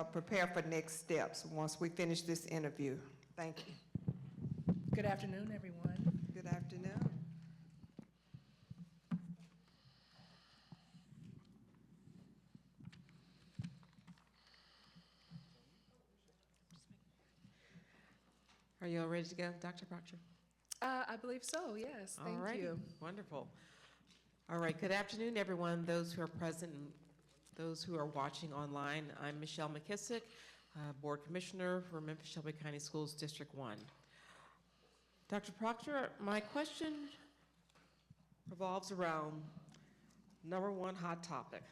prepare for next steps once we finish this interview. Thank you. Good afternoon, everyone. Good afternoon. Are you all ready to go, Dr. Proctor? I believe so, yes. Thank you. Wonderful. All right, good afternoon, everyone, those who are present and those who are watching online. I'm Michelle McKissick, Board Commissioner for Memphis-Shelby County Schools District 1. Dr. Proctor, my question revolves around number one hot topic,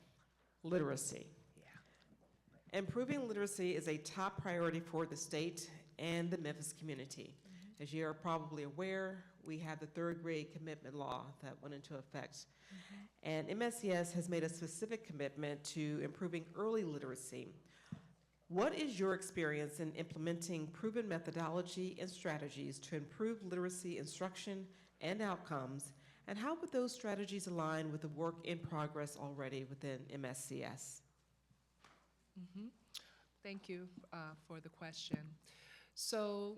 literacy. Yeah. Improving literacy is a top priority for the state and the Memphis community. As you are probably aware, we have the third grade commitment law that went into effect. And MSCS has made a specific commitment to improving early literacy. What is your experience in implementing proven methodology and strategies to improve literacy instruction and outcomes? And how would those strategies align with the work in progress already within MSCS? Thank you for the question. So,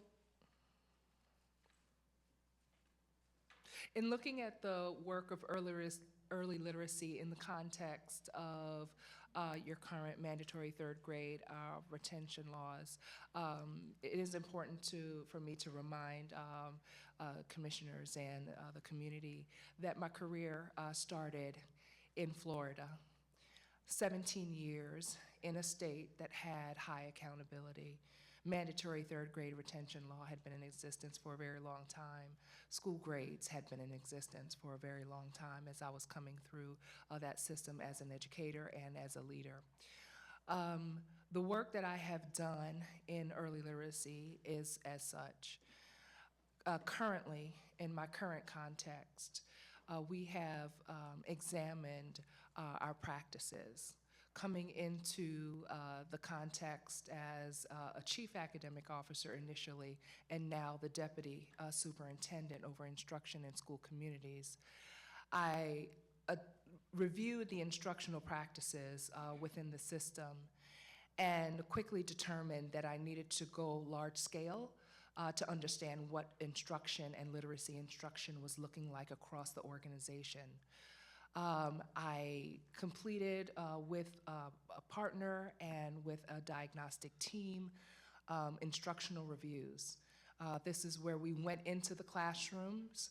in looking at the work of early literacy in the context of your current mandatory third grade retention laws, it is important for me to remind commissioners and the community that my career started in Florida. 17 years in a state that had high accountability. Mandatory third grade retention law had been in existence for a very long time. School grades had been in existence for a very long time as I was coming through that system as an educator and as a leader. The work that I have done in early literacy is as such. Currently, in my current context, we have examined our practices. Coming into the context as a chief academic officer initially, and now the deputy superintendent over instruction in school communities, I reviewed the instructional practices within the system and quickly determined that I needed to go large scale to understand what instruction and literacy instruction was looking like across the organization. I completed with a partner and with a diagnostic team instructional reviews. This is where we went into the classrooms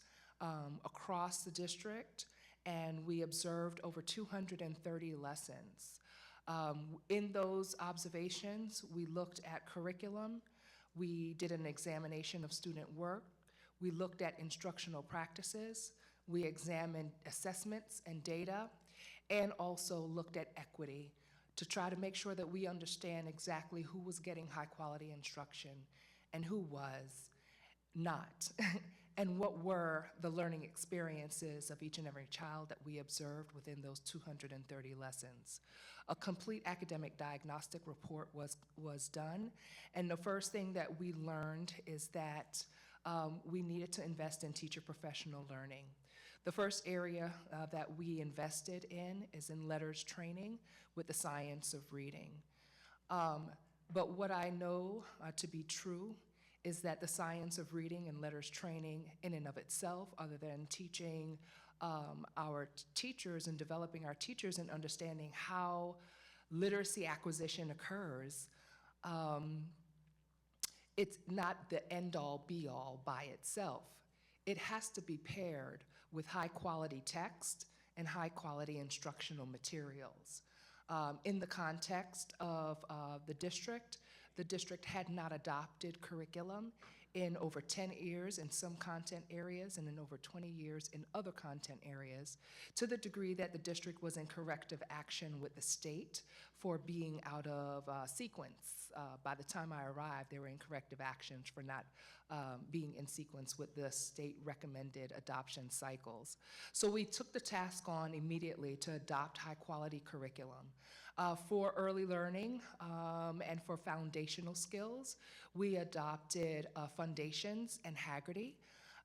across the district and we observed over 230 lessons. In those observations, we looked at curriculum, we did an examination of student work, we looked at instructional practices, we examined assessments and data, and also looked at equity to try to make sure that we understand exactly who was getting high quality instruction and who was not, and what were the learning experiences of each and every child that we observed within those 230 lessons. A complete academic diagnostic report was done, and the first thing that we learned is that we needed to invest in teacher professional learning. The first area that we invested in is in letters training with the science of reading. But what I know to be true is that the science of reading and letters training in and of itself, other than teaching our teachers and developing our teachers and understanding how literacy acquisition occurs, it's not the end-all be-all by itself. It has to be paired with high-quality text and high-quality instructional materials. In the context of the district had not adopted curriculum in over 10 years in some content areas and in over 20 years in other content areas, to the degree that the district was in corrective action with the state for being out of sequence. By the time I arrived, they were in corrective actions for not being in sequence with the state recommended adoption cycles. So we took the task on immediately to adopt high quality curriculum. For early learning and for foundational skills, we adopted Foundations and Haggerty,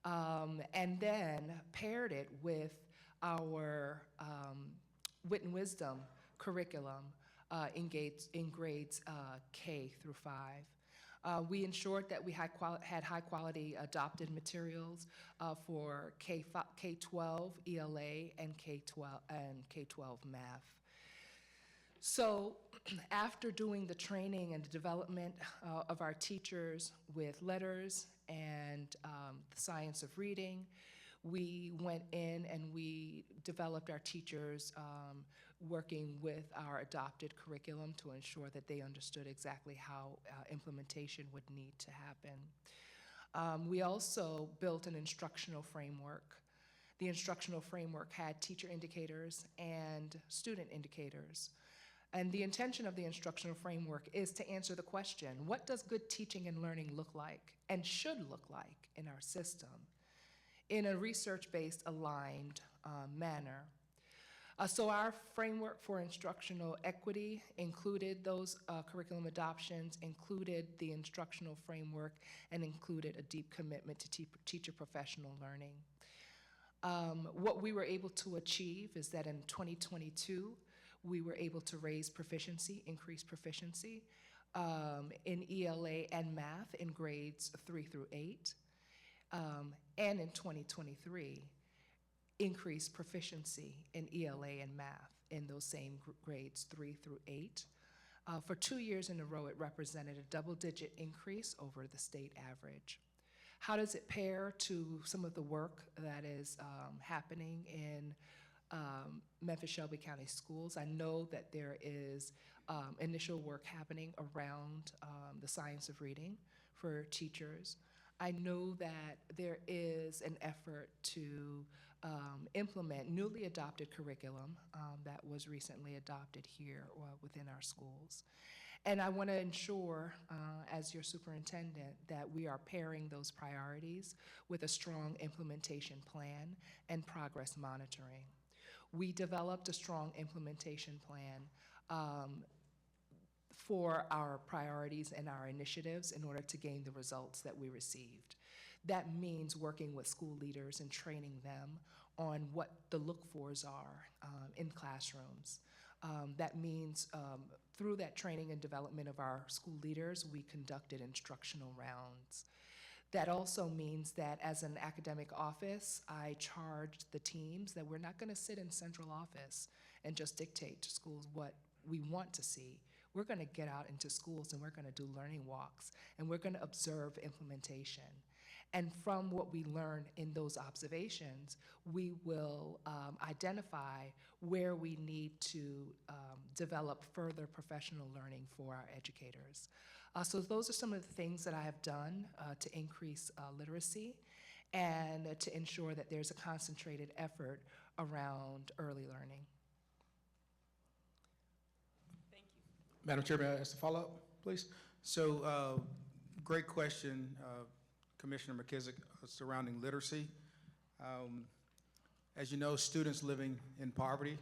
and then paired it with our Wit and Wisdom curriculum in grades K through 5. We ensured that we had high-quality adopted materials for K-12 ELA and K-12 math. So after doing the training and the development of our teachers with letters and the science of reading, we went in and we developed our teachers working with our adopted curriculum to ensure that they understood exactly how implementation would need to happen. We also built an instructional framework. The instructional framework had teacher indicators and student indicators. And the intention of the instructional framework is to answer the question, what does good teaching and learning look like and should look like in our system in a research-based aligned manner? So our framework for instructional equity included those curriculum adoptions, included the instructional framework, and included a deep commitment to teacher professional learning. What we were able to achieve is that in 2022, we were able to raise proficiency, increase proficiency in ELA and math in grades 3 through 8. And in 2023, increase proficiency in ELA and math in those same grades 3 through 8. For 2 years in a row, it represented a double-digit increase over the state average. How does it pair to some of the work that is happening in Memphis-Shelby County Schools? I know that there is initial work happening around the science of reading for teachers. I know that there is an effort to implement newly adopted curriculum that was recently adopted here within our schools. And I want to ensure, as your superintendent, that we are pairing those priorities with a strong implementation plan and progress monitoring. We developed a strong implementation plan for our priorities and our initiatives in order to gain the results that we received. That means working with school leaders and training them on what the look-fors are in classrooms. That means through that training and development of our school leaders, we conducted instructional rounds. That also means that as an academic office, I charged the teams that we're not going to sit in central office and just dictate to schools what we want to see. We're going to get out into schools and we're going to do learning walks and we're going to observe implementation. And from what we learn in those observations, we will identify where we need to develop further professional learning for our educators. So those are some of the things that I have done to increase literacy and to ensure that there's a concentrated effort around early learning. Thank you. Madam Chair, may I ask a follow-up, please? So great question, Commissioner McKissick, surrounding literacy. As you know, students living in poverty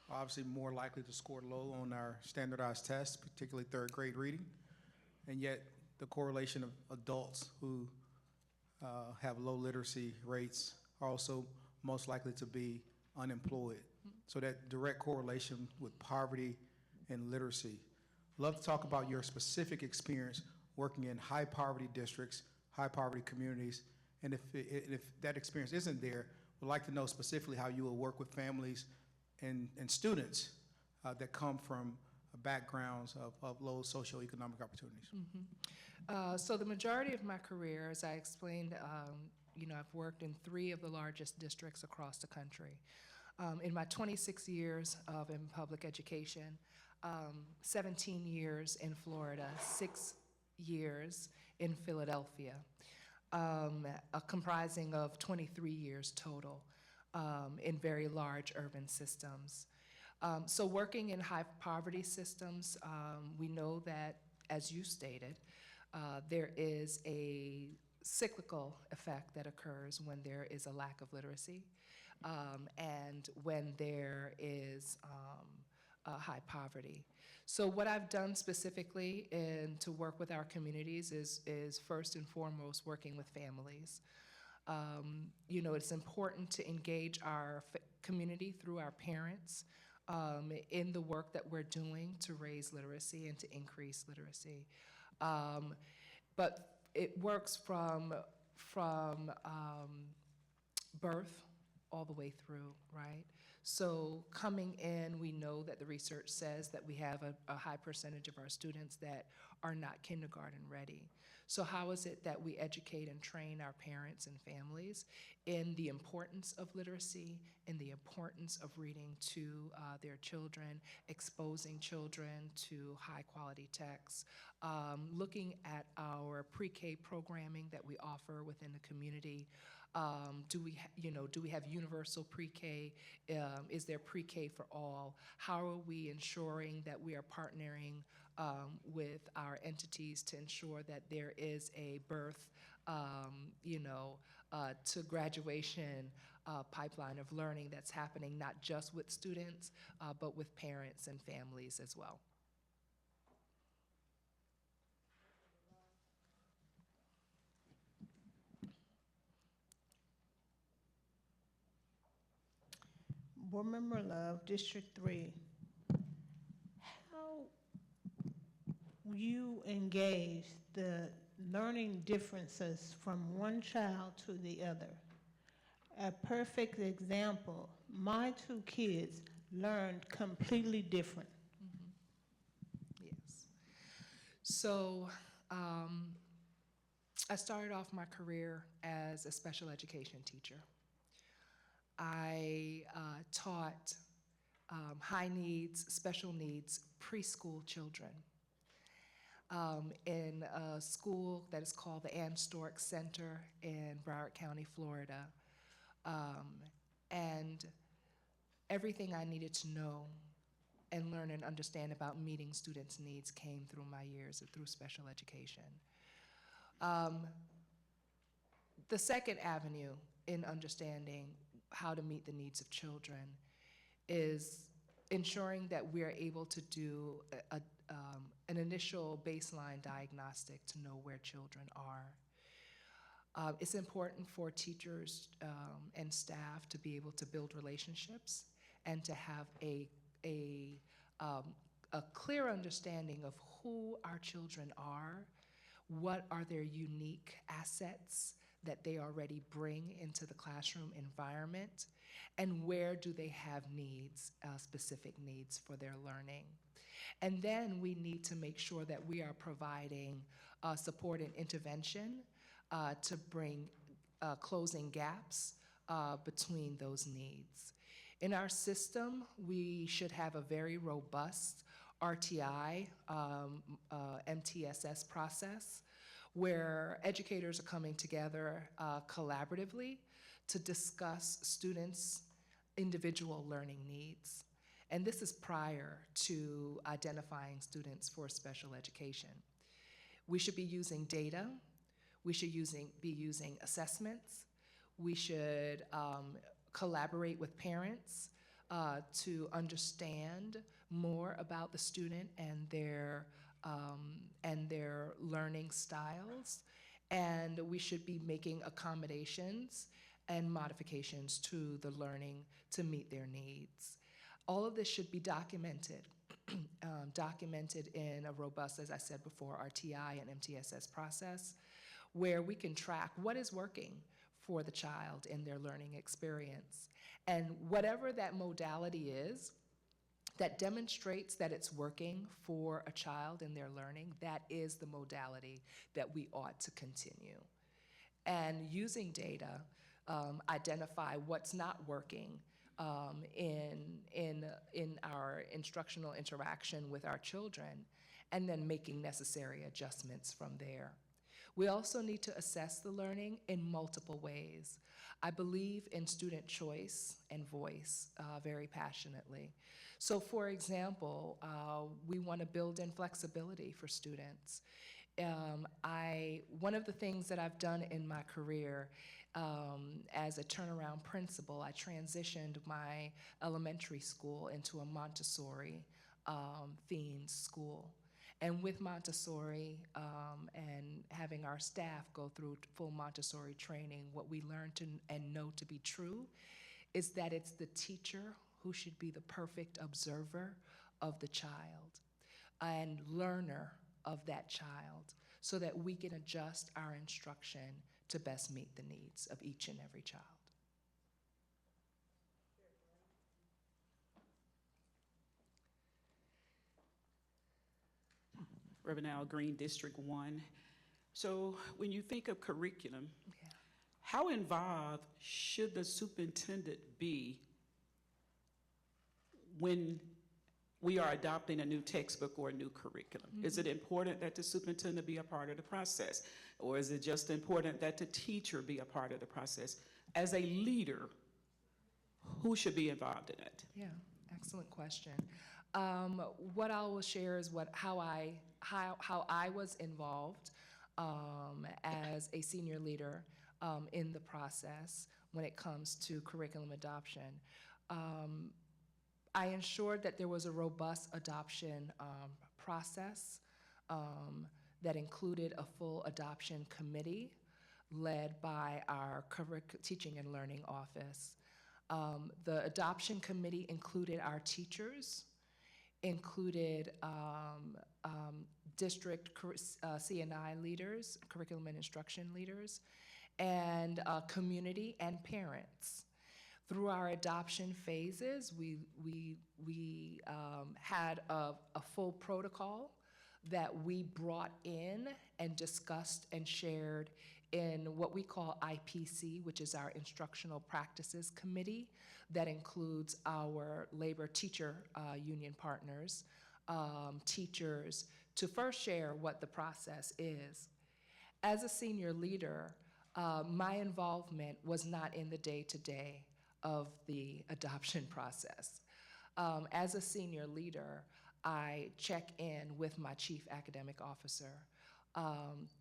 are obviously more likely to score low on our standardized tests, particularly third grade reading. And yet the correlation of adults who have low literacy rates are also most likely to be unemployed. So that direct correlation with poverty and literacy. Love to talk about your specific experience working in high poverty districts, high poverty communities, and if that experience isn't there, we'd like to know specifically how you will work with families and students that come from backgrounds of low socioeconomic opportunities. Mm-hmm. So the majority of my career, as I explained, I've worked in 3 of the largest districts across the country. In my 26 years in public education, 17 years in Florida, 6 years in Philadelphia, comprising of 23 years total in very large urban systems. So working in high poverty systems, we know that, as you stated, there is a cyclical effect that occurs when there is a lack of literacy and when there is high poverty. So what I've done specifically to work with our communities is first and foremost working with families. It's important to engage our community through our parents in the work that we're doing to raise literacy and to increase literacy. But it works from birth all the way through, right? So coming in, we know that the research says that we have a high percentage of our students that are not kindergarten ready. So how is it that we educate and train our parents and families in the importance of literacy, in the importance of reading to their children, exposing children to high quality texts, looking at our pre-K programming that we offer within the community. Do we have universal pre-K? Is there pre-K for all? How are we ensuring that we are partnering with our entities to ensure that there is a birth, to graduation pipeline of learning that's happening not just with students, but with parents and families as well? Board Member Love, District 3. How you engage the learning differences from one child to the other? A perfect example, my two kids learned completely different. Yes. So I started off my career as a special education teacher. I taught high needs, special needs preschool children in a school that is called the Ann Stork Center in Broward County, Florida. And everything I needed to know and learn and understand about meeting students' needs came through my years through special education. The second avenue in understanding how to meet the needs of children is ensuring that we are able to do an initial baseline diagnostic to know where children are. It's important for teachers and staff to be able to build relationships and to have a clear understanding of who our children are, what are their unique assets that they already bring into the classroom environment, and where do they have needs, specific needs for their learning. And then we need to make sure that we are providing support and intervention to bring closing gaps between those needs. In our system, we should have a very robust RTI, MTSS process, where educators are coming together collaboratively to discuss students' individual learning needs. And this is prior to identifying students for special education. We should be using data. We should be using assessments. We should collaborate with parents to understand more about the student and their learning styles. And we should be making accommodations and modifications to the learning to meet their needs. All of this should be documented, documented in a robust, as I said before, RTI and MTSS process, where we can track what is working for the child in their learning experience. And whatever that modality is that demonstrates that it's working for a child in their learning, that is the modality that we ought to continue. And using data, identify what's not working in our instructional interaction with our children, and then making necessary adjustments from there. We also need to assess the learning in multiple ways. I believe in student choice and voice very passionately. So for example, we want to build in flexibility for students. One of the things that I've done in my career as a turnaround principal, I transitioned my elementary school into a Montessori themed school. And with Montessori and having our staff go through full Montessori training, what we learned and know to be true is that it's the teacher who should be the perfect observer of the child and learner of that child so that we can adjust our instruction to best meet the needs of each and every child. Reverend Al Green, District 1. So when you think of curriculum, Yeah. how involved should the superintendent be when we are adopting a new textbook or a new curriculum? Is it important that the superintendent be a part of the process? Or is it just important that the teacher be a part of the process? As a leader, who should be involved in it? Yeah, excellent question. What I will share is how I was involved as a senior leader in the process when it comes to curriculum adoption. I ensured that there was a robust adoption process that included a full adoption committee led by our teaching and learning office. The adoption committee included our teachers, included district C&I leaders, curriculum and instruction leaders, and community and parents. Through our adoption phases, we had a full protocol that we brought in and discussed and shared in what we call IPC, which is our Instructional Practices Committee, that includes our labor teacher union partners, teachers, to first share what the process is. As a senior leader, my involvement was not in the day-to-day of the adoption process. As a senior leader, I check in with my chief academic officer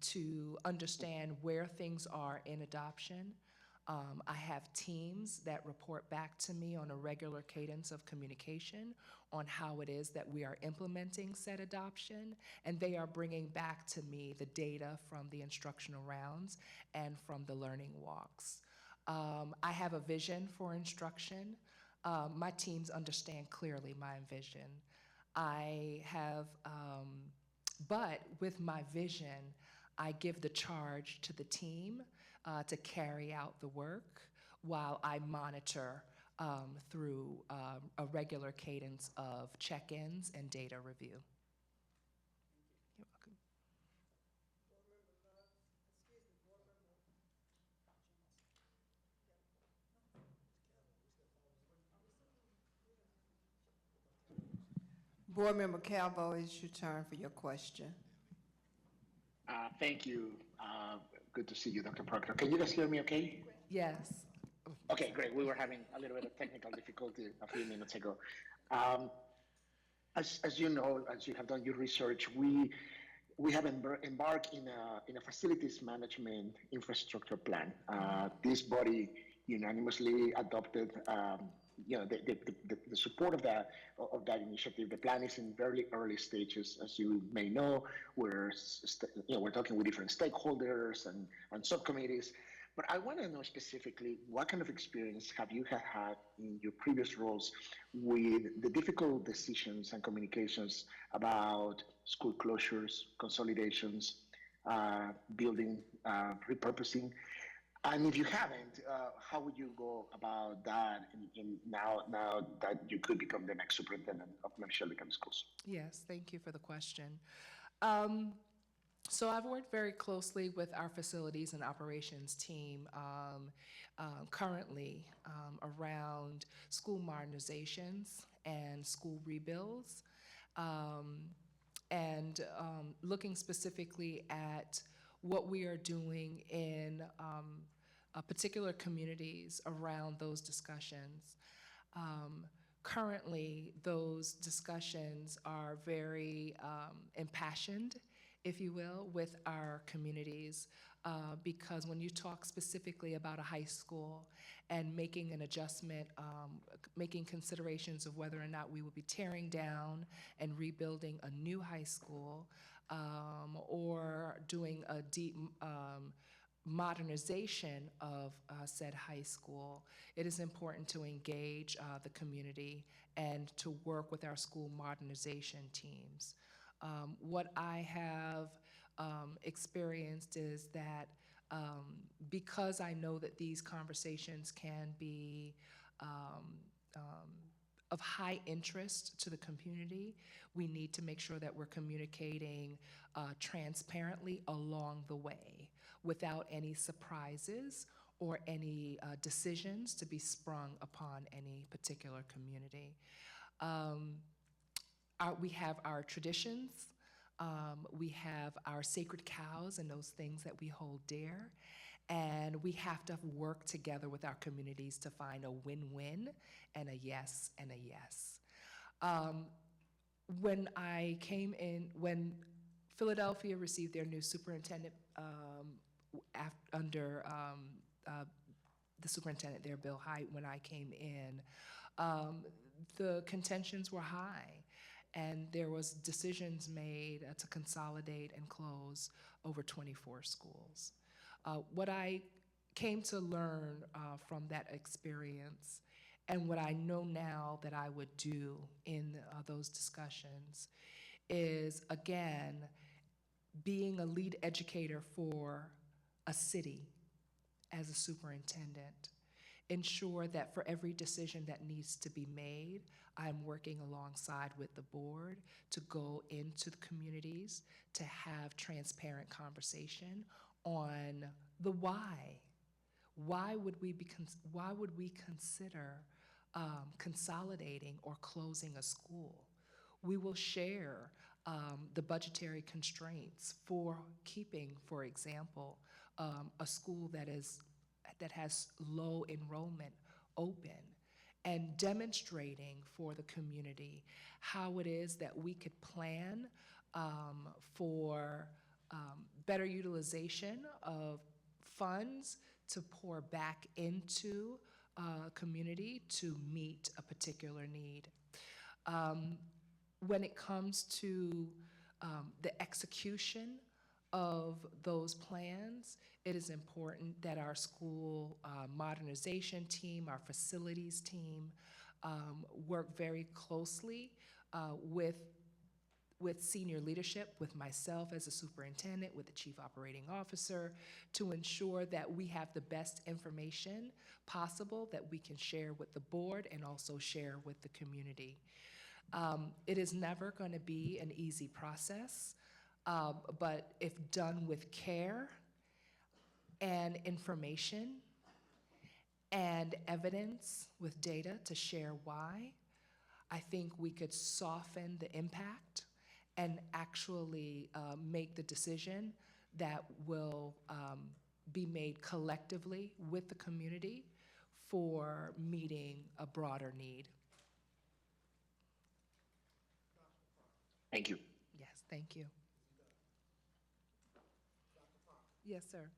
to understand where things are in adoption. I have teams that report back to me on a regular cadence of communication on how it is that we are implementing said adoption, and they are bringing back to me the data from the instructional rounds and from the learning walks. I have a vision for instruction. My teams understand clearly my vision. But with my vision, I give the charge to the team to carry out the work while I monitor through a regular cadence of check-ins and data review. You're welcome. Board Member Calvo, it's your turn for your question. Thank you. Good to see you, Dr. Proctor. Can you guys hear me okay? Yes. Okay, great. We were having a little bit of technical difficulty a few minutes ago. As you know, as you have done your research, we have embarked in a facilities management infrastructure plan. This body unanimously adopted the support of that initiative. The plan is in very early stages, as you may know. We're talking with different stakeholders and subcommittees. But I want to know specifically what kind of experience have you had in your previous roles with the difficult decisions and communications about school closures, consolidations, building, repurposing. And if you haven't, how would you go about that now that you could become the next superintendent of Memphis-Shelby County Schools? Yes, thank you for the question. So I've worked very closely with our facilities and operations team currently around school modernizations and school rebuilds, and looking specifically at what we are doing in particular communities around those discussions. Currently, those discussions are very impassioned, if you will, with our communities, because when you talk specifically about a high school and making an adjustment, making considerations of whether or not we will be tearing down and rebuilding a new high school, or doing a deep modernization of said high school, it is important to engage the community and to work with our school modernization teams. What I have experienced is that because I know that these conversations can be of high interest to the community, we need to make sure that we're communicating transparently along the way without any surprises or any decisions to be sprung upon any particular community. We have our traditions, we have our sacred cows and those things that we hold dear, and we have to work together with our communities to find a win-win and a yes and a yes. When I came in, when Philadelphia received their new superintendent under the superintendent there, Bill Hite, when I came in, the contentions were high, and there was decisions made to consolidate and close over 24 schools. What I came to learn from that experience, and what I know now that I would do in those discussions, is, again, being a lead educator for a city as a superintendent, ensure that for every decision that needs to be made, I'm working alongside with the board to go into the communities to have transparent conversation on the why. Why would we consider consolidating or closing a school? We will share the budgetary constraints for keeping, for example, a school that has low enrollment open, and demonstrating for the community how it is that we could plan for better utilization of funds to pour back into community to meet a particular need. When it comes to the execution of those plans, it is important that our school modernization team, our facilities team, work very closely with senior leadership, with myself as a superintendent, with the chief operating officer, to ensure that we have the best information possible that we can share with the board and also share with the community. It is never going to be an easy process, but if done with care and information and evidence with data to share why, I think we could soften the impact and actually make the decision that will be made collectively with the community for meeting a broader need. Thank you. Yes, thank you. Yes, sir.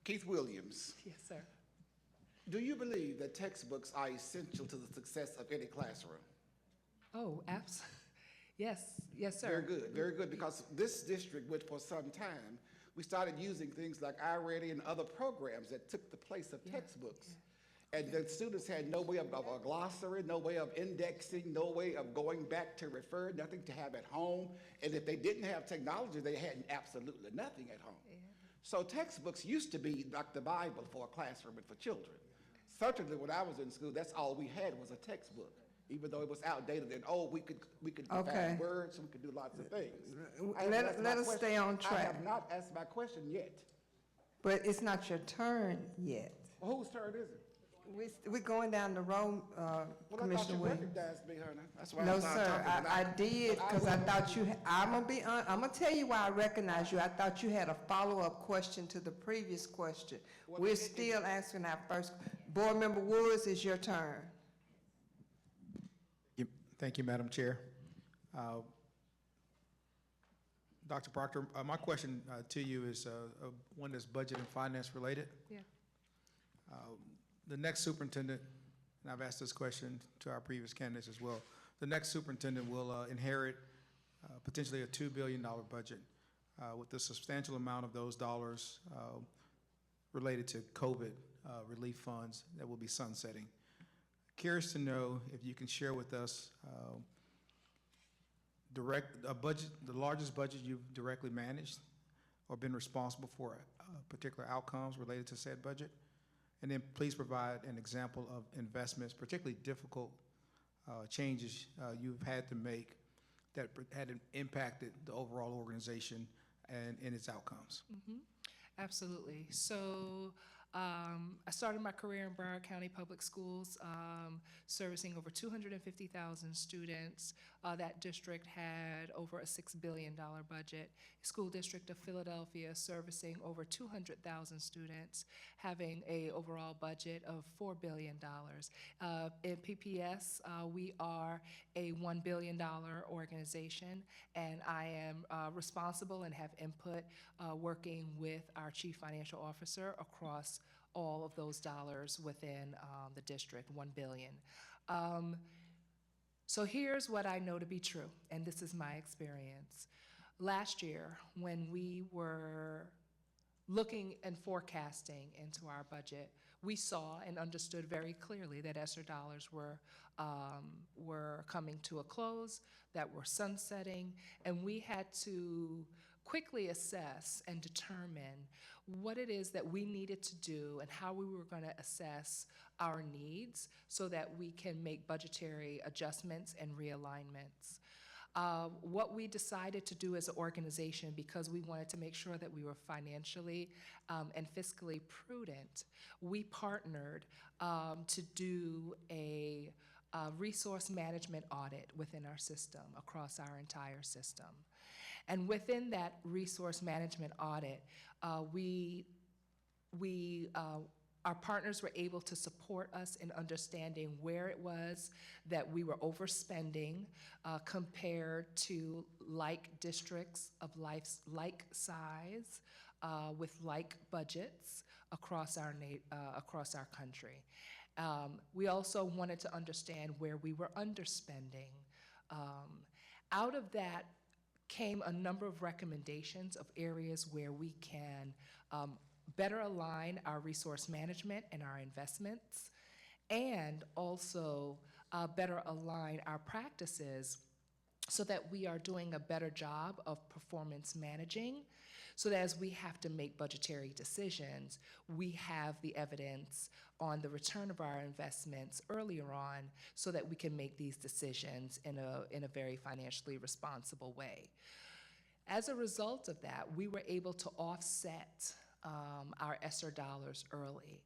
Keith Williams, Yes, sir. do you believe that textbooks are essential to the success of any classroom? Oh, absolutely. Yes, yes, sir. Very good, because this district, which for some time, we started using things like iReady and other programs that took the place of textbooks. And the students had no way of a glossary, no way of indexing, no way of going back to refer, nothing to have at home. And if they didn't have technology, they had absolutely nothing at home. Yeah. So textbooks used to be like the Bible for a classroom and for children. Certainly when I was in school, that's all we had was a textbook, even though it was outdated and we could Okay. define words, we could do lots of things. Let us stay on I track. have not asked my question yet. But it's not your turn yet. Well, whose turn is it? We're going down the road, Well, I thought Commissioner you Williams. recognized me, honey. That's why No, I started sir, talking. I did, but because I will- thought you, I'm gonna tell you why I recognize you. I thought you had a follow-up question to the previous question. Well, We're still asking our first, Board Member Woods, it's your turn. Thank you, Madam Chair. Dr. Proctor, my question to you is one that's budget and finance related. Yeah. The next superintendent, and I've asked this question to our previous candidates as well, the next superintendent will inherit potentially a $2 billion budget with a substantial amount of those dollars related to COVID relief funds that will be sunsetting. Curious to know if you can share with us the largest budget you've directly managed or been responsible for particular outcomes related to said budget, and then please provide an example of investments, particularly difficult changes you've had to make that had impacted the overall organization and its outcomes. Absolutely. So I started my career in Broward County Public Schools, servicing over 250,000 students. That district had over a $6 billion budget. School District of Philadelphia servicing over 200,000 students, having a overall budget of $4 billion. In PPS, we are a $1 billion organization, and I am responsible and have input working with our Chief Financial Officer across all of those dollars within the district, $1 billion. So here's what I know to be true, and this is my experience. Last year, when we were looking and forecasting into our budget, we saw and understood very clearly that ESSER dollars were coming to a close, that were sunsetting, and we had to quickly assess and determine what it is that we needed to do and how we were going to assess our needs so that we can make budgetary adjustments and realignments. What we decided to do as an organization, because we wanted to make sure that we were financially and fiscally prudent, we partnered to do a resource management audit within our system, across our entire system. And within that resource management audit, our partners were able to support us in understanding where it was that we were overspending compared to like districts of like size with like budgets across our country. We also wanted to understand where we were underspending. Out of that came a number of recommendations of areas where we can better align our resource management and our investments, and also better align our practices so that we are doing a better job of performance managing, so that as we have to make budgetary decisions, we have the evidence on the return of our investments earlier on so that we can make these decisions in a very financially responsible way. As a result of that, we were able to offset our ESSER dollars early,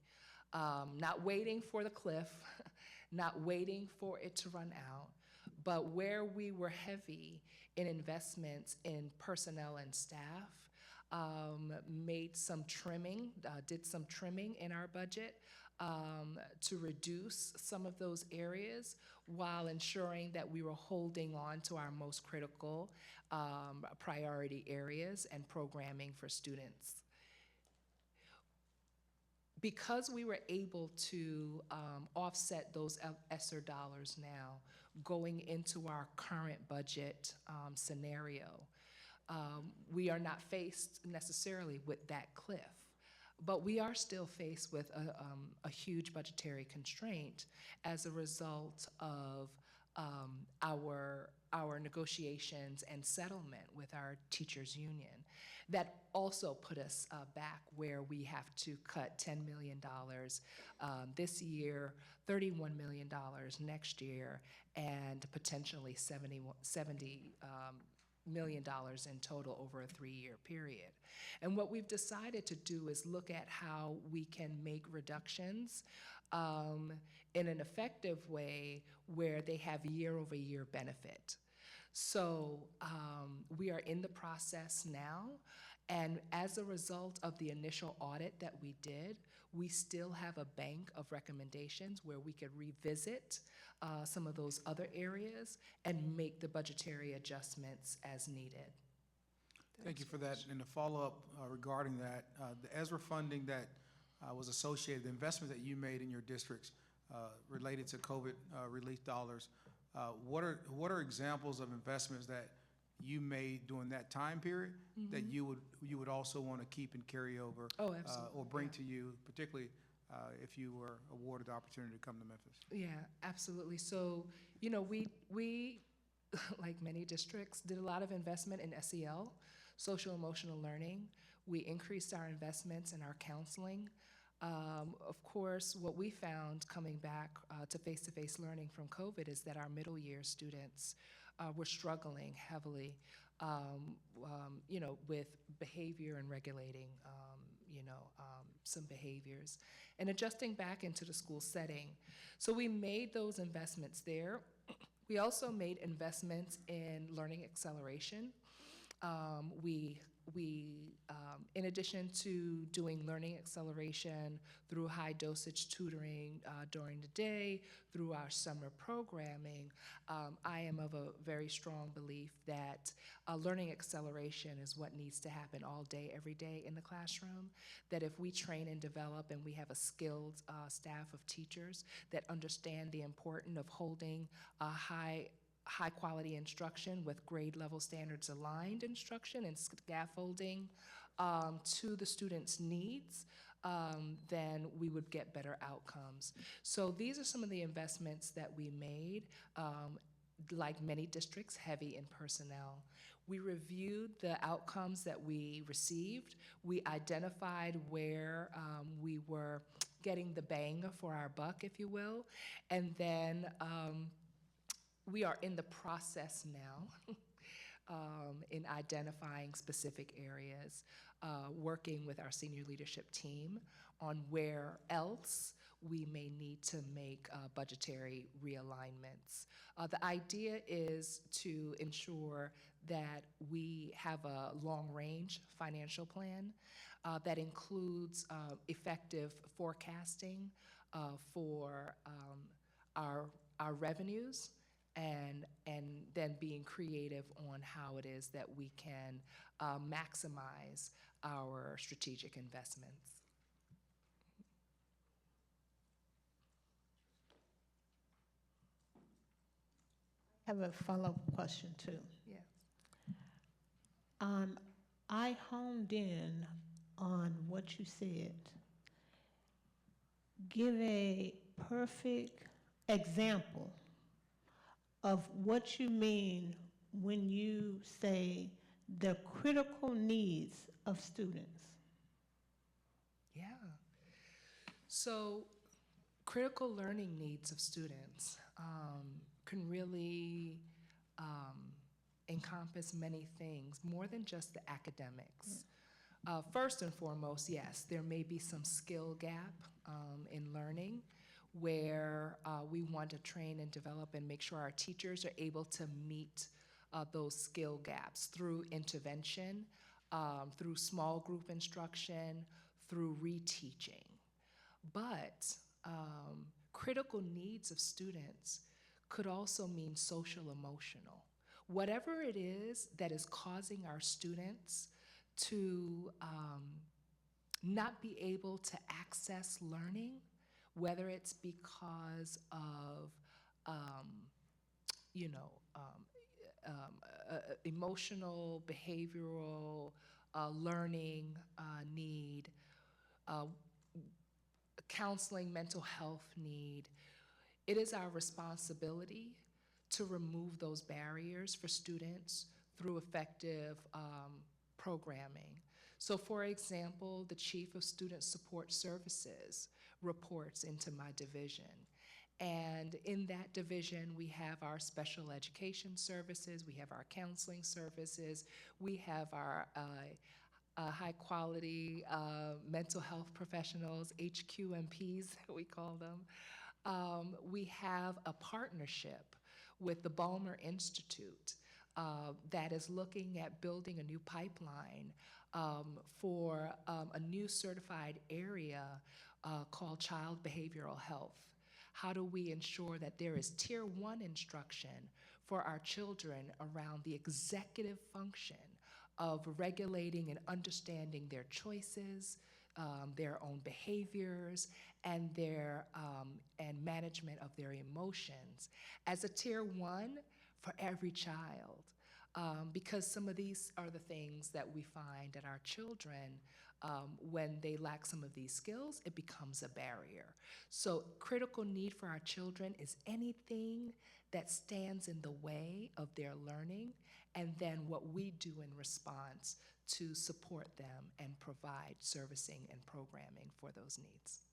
not waiting for the cliff, not waiting for it to run out, but where we were heavy in investments in personnel and staff, made some trimming, did some trimming in our budget to reduce some of those areas while ensuring that we were holding on to our most critical priority areas and programming for students. Because we were able to offset those ESSER dollars now going into our current budget scenario, we are not faced necessarily with that cliff, but we are still faced with a huge budgetary constraint as a result of our negotiations and settlement with our teachers' union. That also put us back where we have to cut $10 million this year, $31 million next year, and potentially $70 million in total over a 3-year period. And what we've decided to do is look at how we can make reductions in an effective way where they have year-over-year benefit. So we are in the process now, and as a result of the initial audit that we did, we still have a bank of recommendations where we could revisit some of those other areas and make the budgetary adjustments as needed. Thank you for that. And a follow-up regarding that, the ESRA funding that was associated, the investment that you made in your districts related to COVID relief dollars, What are examples of investments that you made during that time period that you would also want to keep and carry over? Oh, absolutely, Or bring yeah. to you, particularly if you were awarded the opportunity to come to Memphis? Yeah, absolutely. So, you know, we like many districts, did a lot of investment in SEL, social emotional learning. We increased our investments in our counseling. Of course, what we found coming back to face-to-face learning from COVID is that our middle year students were struggling heavily, you know, with behavior and regulating, some behaviors and adjusting back into the school setting. So we made those investments there. We also made investments in learning acceleration. In addition to doing learning acceleration through high dosage tutoring during the day, through our summer programming, I am of a very strong belief that learning acceleration is what needs to happen all day, every day in the classroom. That if we train and develop and we have a skilled staff of teachers that understand the importance of holding high quality instruction with grade level standards aligned instruction and scaffolding to the students' needs, then we would get better outcomes. So these are some of the investments that we made, like many districts, heavy in personnel. We reviewed the outcomes that we received. We identified where we were getting the bang for our buck, if you will, and then we are in the process now in identifying specific areas, working with our senior leadership team on where else we may need to make budgetary realignments. The idea is to ensure that we have a long-range financial plan that includes effective forecasting for our revenues, and then being creative on how it is that we can maximize our strategic investments. I have a follow-up question too. Yes. I honed in on what you said. Give a perfect example of what you mean when you say the critical needs of students. Yeah. So critical learning needs of students can really encompass many things, more than just the academics. First and foremost, yes, there may be some skill gap in learning where we want to train and develop and make sure our teachers are able to meet those skill gaps through intervention, through small group instruction, through reteaching. But critical needs of students could also mean social emotional. Whatever it is that is causing our students to not be able to access learning, whether it's because of emotional, behavioral, learning need, counseling, mental health need. It is our responsibility to remove those barriers for students through effective programming. So for example, the Chief of Student Support Services reports into my division. And in that division, we have our special education services, we have our counseling services, we have our high quality mental health professionals, HQMPs, we call them. We have a partnership with the Ballmer Institute that is looking at building a new pipeline for a new certified area called child behavioral health. How do we ensure that there is tier 1 instruction for our children around the executive function of regulating and understanding their choices, their own behaviors and their and management of their emotions as a tier 1 for every child. Because some of these are the things that we find that our children, when they lack some of these skills, it becomes a barrier. So critical need for our children is anything that stands in the way of their learning, and then what we do in response to support them and provide servicing and programming for those needs.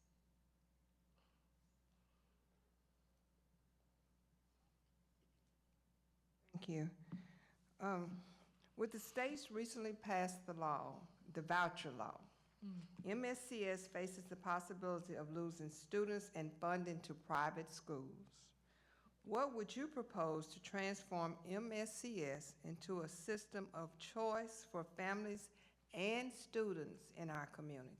Thank you. With the states recently passed the law, the voucher law, MSCS faces the possibility of losing students and funding to private schools. What would you propose to transform MSCS into a system of choice for families and students in our community?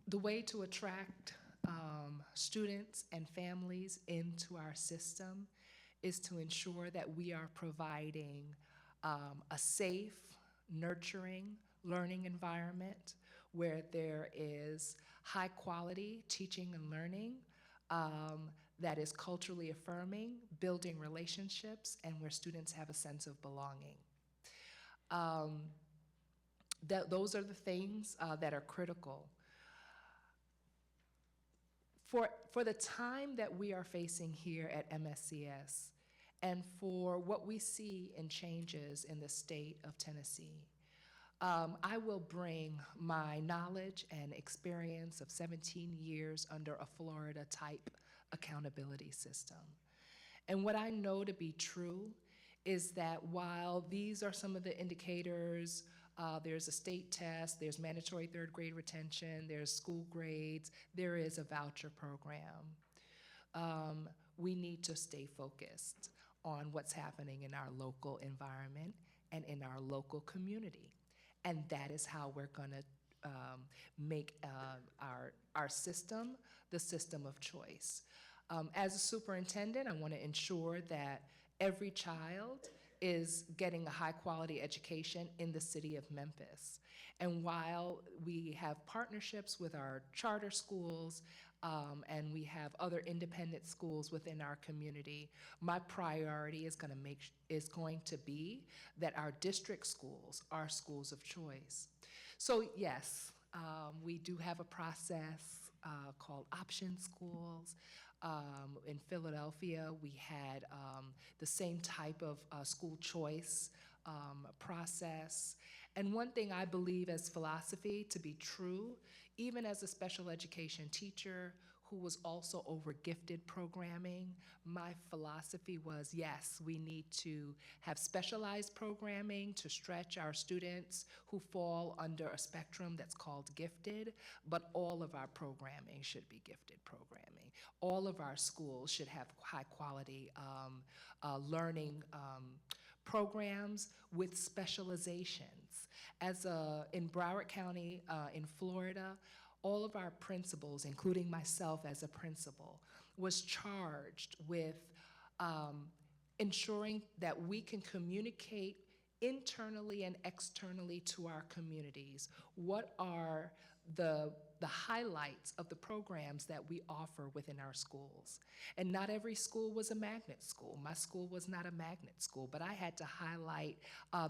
The way to attract students and families into our system is to ensure that we are providing a safe, nurturing learning environment where there is high quality teaching and learning that is culturally affirming, building relationships, and where students have a sense of belonging. Those are the things that are critical. For the time that we are facing here at MSCS, and for what we see in changes in the state of Tennessee, I will bring my knowledge and experience of 17 years under a Florida-type accountability system. And what I know to be true is that while these are some of the indicators, there's a state test, there's mandatory third grade retention, there's school grades, there is a voucher program. We need to stay focused on what's happening in our local environment and in our local community. And that is how we're gonna make our system the system of choice. As a superintendent, I wanna ensure that every child is getting a high quality education in the city of Memphis. And while we have partnerships with our charter schools and we have other independent schools within our community, my priority is going to be that our district schools are schools of choice. So yes, we do have a process called option schools. In Philadelphia, we had the same type of school choice process. And one thing I believe as philosophy to be true, even as a special education teacher who was also over gifted programming, my philosophy was, yes, we need to have specialized programming to stretch our students who fall under a spectrum that's called gifted, but all of our programming should be gifted programming. All of our schools should have high quality learning programs with specializations. In Broward County in Florida, all of our principals, including myself as a principal, was charged with ensuring that we can communicate internally and externally to our communities what are the highlights of the programs that we offer within our schools. And not every school was a magnet school. My school was not a magnet school, but I had to highlight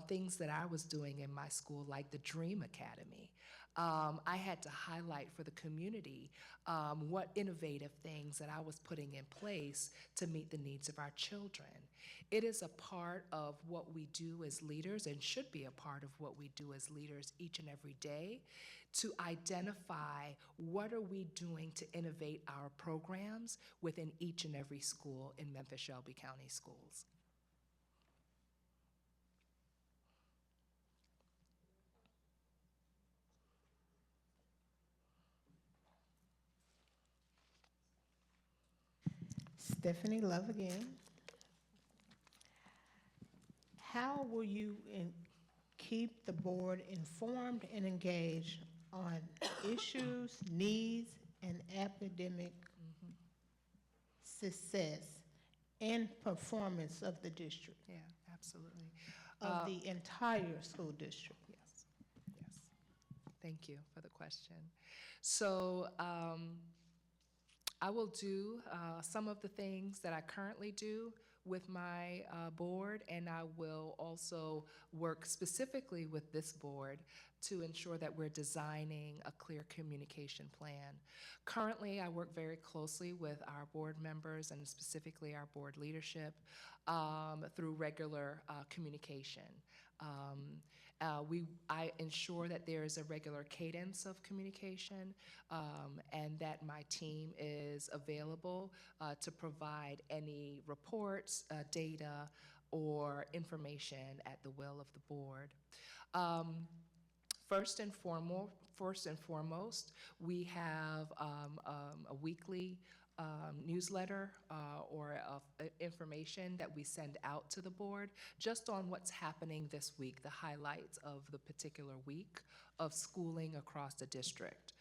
things that I was doing in my school, like the Dream Academy. I had to highlight for the community what innovative things that I was putting in place to meet the needs of our children. It is a part of what we do as leaders, and should be a part of what we do as leaders each and every day, to identify what are we doing to innovate our programs within each and every school in Memphis-Shelby County Schools. Stephanie Love again. How will you keep the board informed and engaged on issues, needs, and academic success and performance of the district, Yeah, absolutely. of the entire school district? Yes, yes. Thank you for the question. So I will do some of the things that I currently do with my board, and I will also work specifically with this board to ensure that we're designing a clear communication plan. Currently, I work very closely with our board members and specifically our board leadership through regular communication. I ensure that there is a regular cadence of communication and that my team is available to provide any reports, data, or information at the will of the board. First and foremost, we have a weekly newsletter or information that we send out to the board just on what's happening this week, the highlights of the particular week of schooling across the district.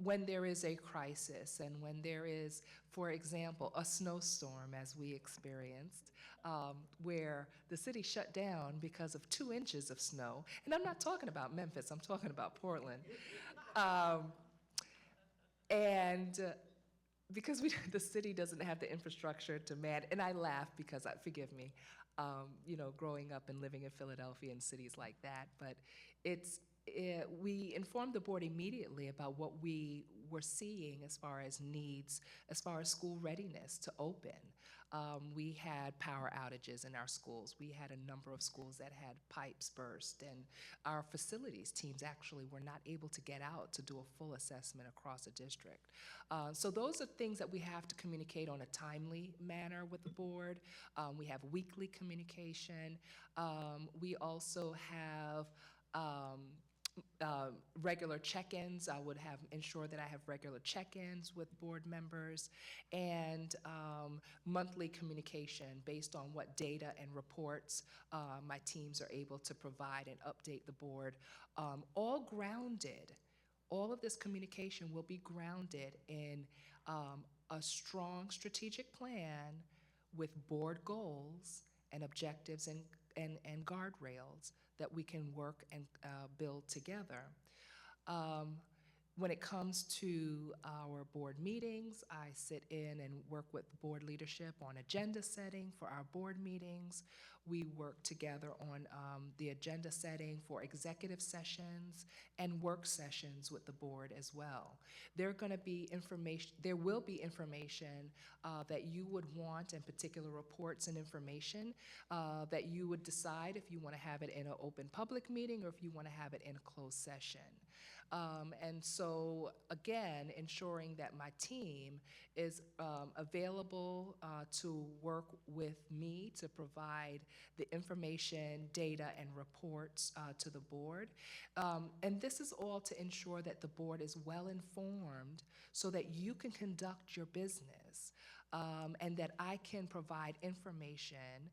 When there is a crisis and when there is, for example, a snowstorm as we experienced, where the city shut down because of 2 inches of snow, and I'm not talking about Memphis, I'm talking about Portland. Because the city doesn't have the infrastructure to man, and I laugh because, forgive me, growing up and living in Philadelphia and cities like that, but we informed the board immediately about what we were seeing as far as needs, as far as school readiness to open. We had power outages in our schools. We had a number of schools that had pipes burst, and our facilities teams actually were not able to get out to do a full assessment across the district. So those are things that we have to communicate on a timely manner with the board. We have weekly communication. We also have regular check-ins. I would ensure that I have regular check-ins with board members and monthly communication based on what data and reports my teams are able to provide and update the board. All of this communication will be grounded in a strong strategic plan with board goals and objectives and guardrails that we can work and build together. When it comes to our board meetings, I sit in and work with board leadership on agenda setting for our board meetings. We work together on the agenda setting for executive sessions and work sessions with the board as well. There will be information that you would want, and particular reports and information that you would decide if you want to have it in an open public meeting or if you want to have it in a closed session. And so, again, ensuring that my team is available to work with me to provide the information, data, and reports to the board. And this is all to ensure that the board is well informed so that you can conduct your business and that I can provide information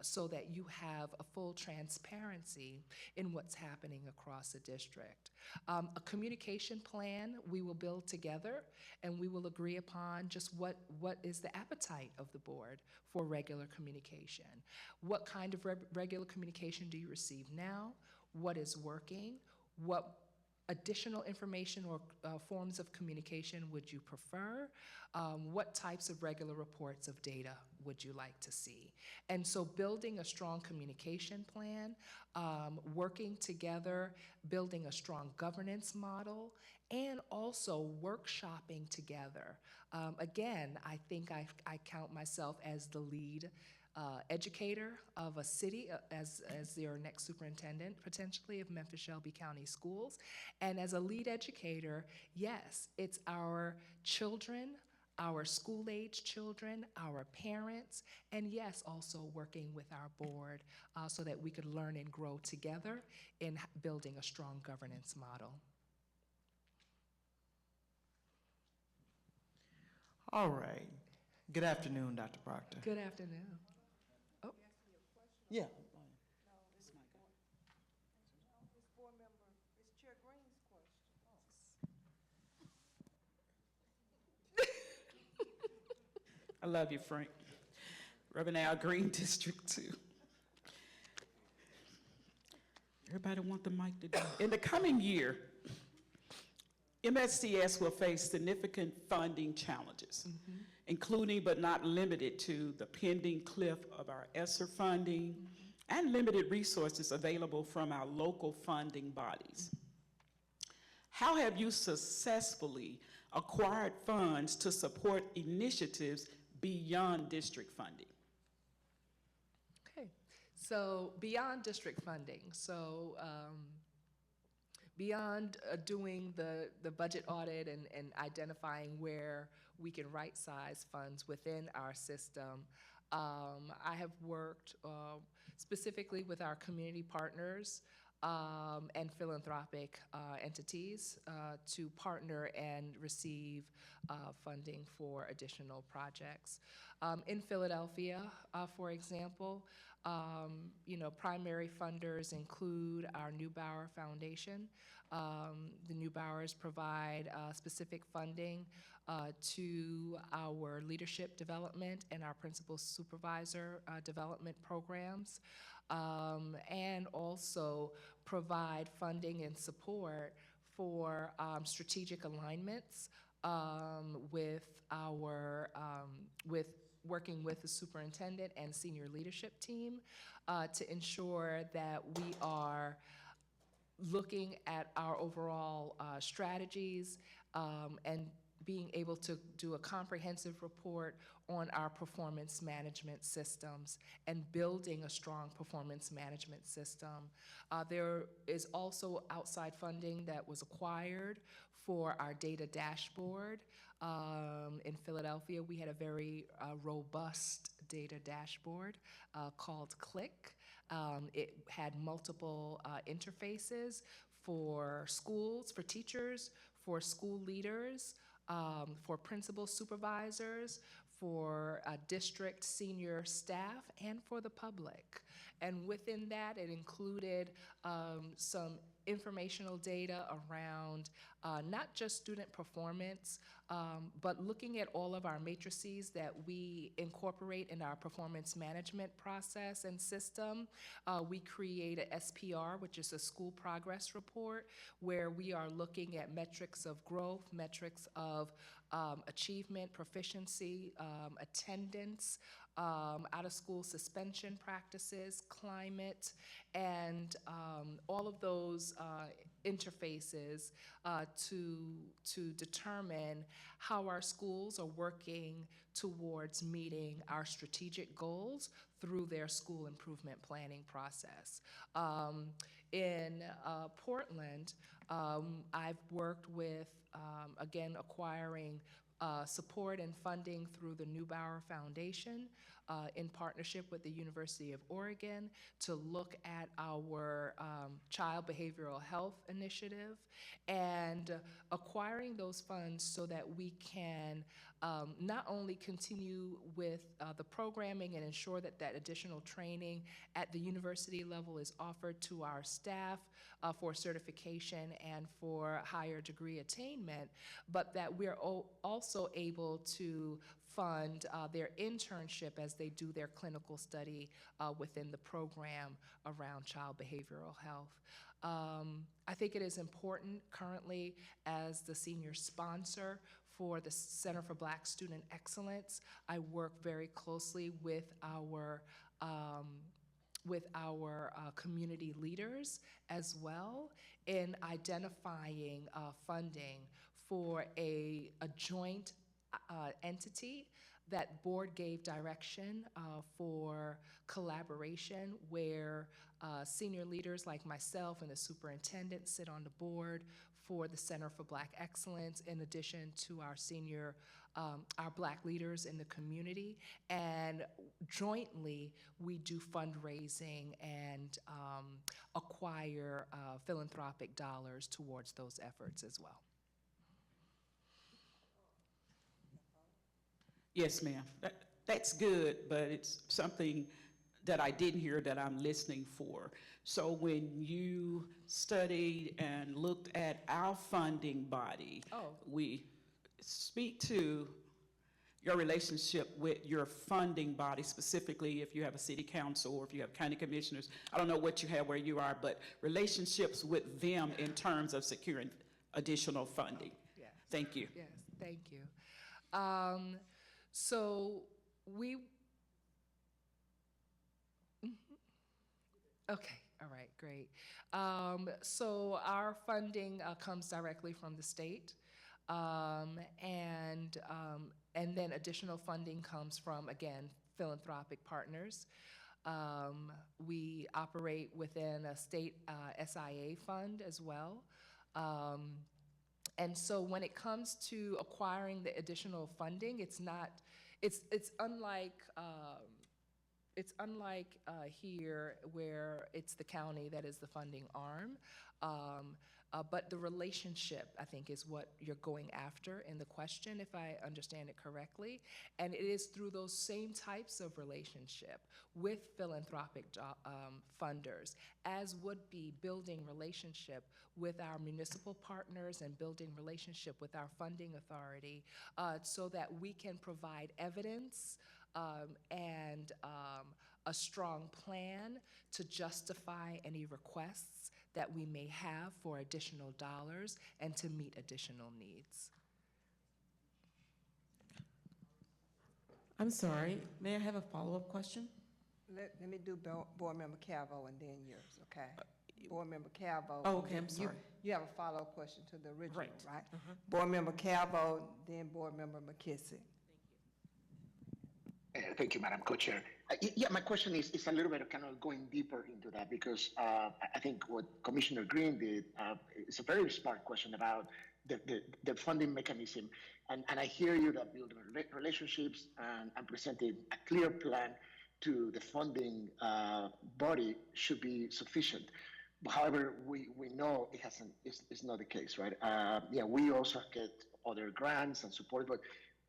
so that you have a full transparency in what's happening across the district. A communication plan we will build together, and we will agree upon just what is the appetite of the board for regular communication. What kind of regular communication do you receive now? What is working? What additional information or forms of communication would you prefer? What types of regular reports of data would you like to see? And so building a strong communication plan, working together, building a strong governance model, and also workshopping together. Again, I think I count myself as the lead educator of a city as their next superintendent, potentially, of Memphis-Shelby County Schools. And as a lead educator, yes, it's our children, our school-age children, our parents, and yes, also working with our board so that we could learn and grow together in building a strong governance model. All right. Good afternoon, Dr. Proctor. Good afternoon. Oh. Yeah. I love you, Frank. Reverend Al Green, District 2. Everybody want the mic to do. In the coming year, MSCS will face significant funding challenges, including but not limited to the pending cliff of our ESSER funding and limited resources available from our local funding bodies. How have you successfully acquired funds to support initiatives beyond district funding? Okay, so beyond district funding, beyond doing the budget audit and identifying where we can right-size funds within our system, I have worked specifically with our community partners and philanthropic entities to partner and receive funding for additional projects. In Philadelphia, for example, primary funders include our Neubauer Foundation. The Neubauers provide specific funding to our leadership development and our principal supervisor development programs, and also provide funding and support for strategic alignments with working with the superintendent and senior leadership team to ensure that we are looking at our overall strategies and being able to do a comprehensive report on our performance management systems and building a strong performance management system. There is also outside funding that was acquired for our data dashboard. In Philadelphia, we had a very robust data dashboard called CLIck. It had multiple interfaces for schools, for teachers, for school leaders, for principal supervisors, for district senior staff, and for the public. And within that, it included some informational data around not just student performance, but looking at all of our matrices that we incorporate in our performance management process and system. We create a SPR, which is a school progress report, where we are looking at metrics of growth, metrics of achievement, proficiency, attendance, out-of-school suspension practices, climate, and all of those interfaces to determine how our schools are working towards meeting our strategic goals through their school improvement planning process. In Portland, I've worked with, again, acquiring support and funding through the Neubauer Foundation in partnership with the University of Oregon to look at our child behavioral health initiative and acquiring those funds so that we can not only continue with the programming and ensure that that additional training at the university level is offered to our staff for certification and for higher degree attainment, but that we're also able to fund their internship as they do their clinical study within the program around child behavioral health. I think it is important currently as the senior sponsor for the Center for Black Student Excellence. I work very closely with our community leaders as well in identifying funding for a joint entity. That board gave direction for collaboration where senior leaders like myself and the superintendent sit on the board for the Center for Black Excellence, in addition to our Black leaders in the community. And jointly, we do fundraising and acquire philanthropic dollars towards those efforts as well. Yes, ma'am. That's good, but it's something that I didn't hear that I'm listening for. So when you studied and looked at our funding body, we speak to your relationship with your funding body, specifically if you have a city council or if you have county commissioners. I don't know what you have where you are, but relationships with them in terms of securing additional funding. Yes. Thank you. Yes, thank you. So we, okay, all right, great. So our funding comes directly from the state, and then additional funding comes from, again, philanthropic partners. We operate within a state SIA fund as well. And so when it comes to acquiring the additional funding, it's unlike here where it's the county that is the funding arm. But the relationship, I think, is what you're going after in the question, if I understand it correctly. And it is through those same types of relationship with philanthropic funders, as would be building relationship with our municipal partners and building relationship with our funding authority, so that we can provide evidence and a strong plan to justify any requests that we may have for additional dollars and to meet additional needs. I'm sorry, may I have a follow-up question? Let me do Board Member Calvo and then yours, okay? Board Member Calvo. Oh, okay, I'm you- sorry. You have a follow-up question to the original, Right. right? Board Member Calvo, then Board Member McKissick. Thank you, Madam Co-Chair. Yeah, my question is a little bit of kind of going deeper into that because I think what Commissioner Green did is a very smart question about the funding mechanism. And I hear you that building relationships and presenting a clear plan to the funding body should be sufficient. However, we know it's not the case, right? Yeah, we also get other grants and support, but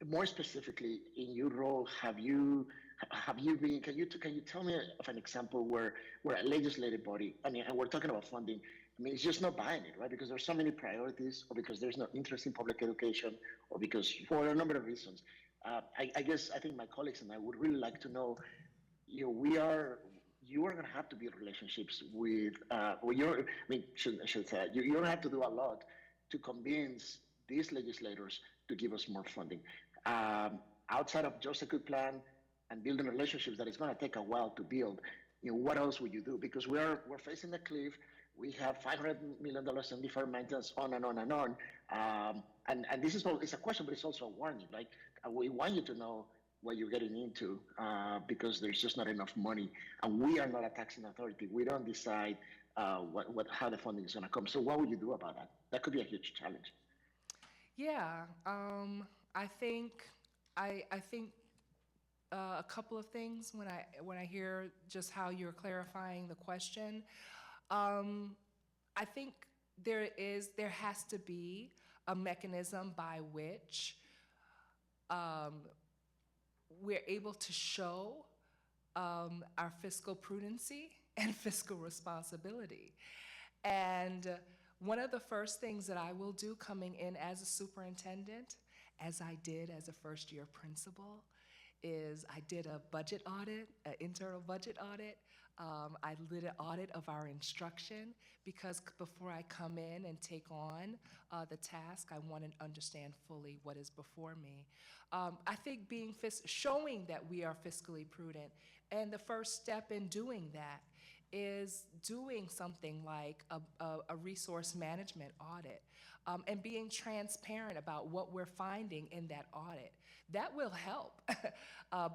more specifically, in your role, have you been? Can you tell me of an example where a legislative body? I mean, and we're talking about funding. I mean, it's just not buying it, right? Because there's so many priorities, or because there's no interest in public education, or because for a number of reasons. I guess I think my colleagues and I would really like to know. You are going to have to build relationships with. You don't have to do a lot to convince these legislators to give us more funding. Outside of just a good plan and building relationships that it's going to take a while to build, what else would you do? Because we're facing a cliff. We have $500 million in deferred maintenance, on and on and on. And this is it's a question, but it's also a warning. Like, we want you to know what you're getting into because there's just not enough money. And we are not a taxing authority. We don't decide how the funding is going to come. So what would you do about that? That could be a huge challenge. Yeah, I think a couple of things when I hear just how you're clarifying the question. I think there has to be a mechanism by which we're able to show our fiscal prudency and fiscal responsibility. And one of the first things that I will do coming in as a superintendent, as I did as a first-year principal, is I did a budget audit, an internal budget audit. I did an audit of our instruction because before I come in and take on the task, I want to understand fully what is before me. I think showing that we are fiscally prudent, and the first step in doing that is doing something like a resource management audit and being transparent about what we're finding in that audit. That will help,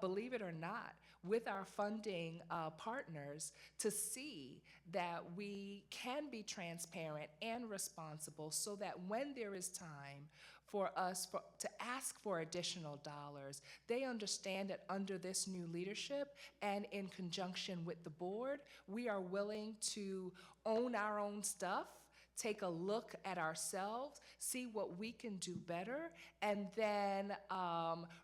believe it or not, with our funding partners to see that we can be transparent and responsible so that when there is time for us to ask for additional dollars, they understand that under this new leadership and in conjunction with the board, we are willing to own our own stuff, take a look at ourselves, see what we can do better, and then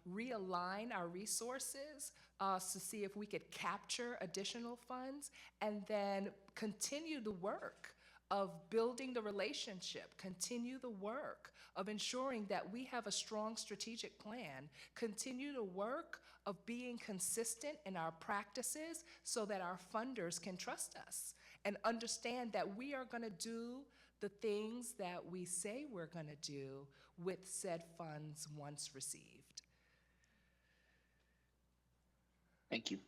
realign our resources to see if we could capture additional funds, and then continue the work of building the relationship, continue the work of ensuring that we have a strong strategic plan, continue the work of being consistent in our practices so that our funders can trust us and understand that we are going to do the things that we say we're going to do with said funds once received. Thank you.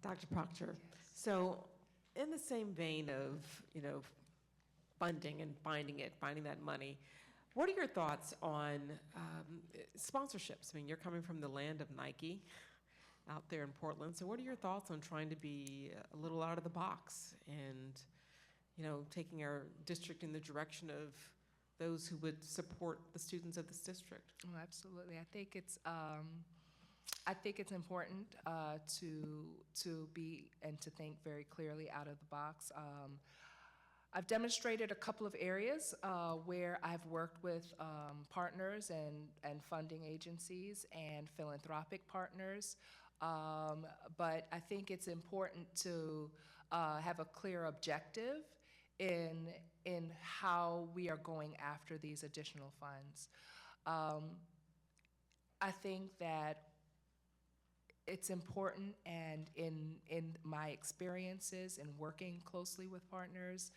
Dr. Proctor, so in the same vein of, funding and finding that money, what are your thoughts on sponsorships? I mean, you're coming from the land of Nike out there in Portland, so what are your thoughts on trying to be a little out of the box and, taking our district in the direction of those who would support the students of this district? Oh, absolutely. I think it's important to be and to think very clearly out of the box. I've demonstrated a couple of areas where I've worked with partners and funding agencies and philanthropic partners, but I think it's important to have a clear objective in how we are going after these additional funds. I think that it's important, and in my experiences in working closely with partners,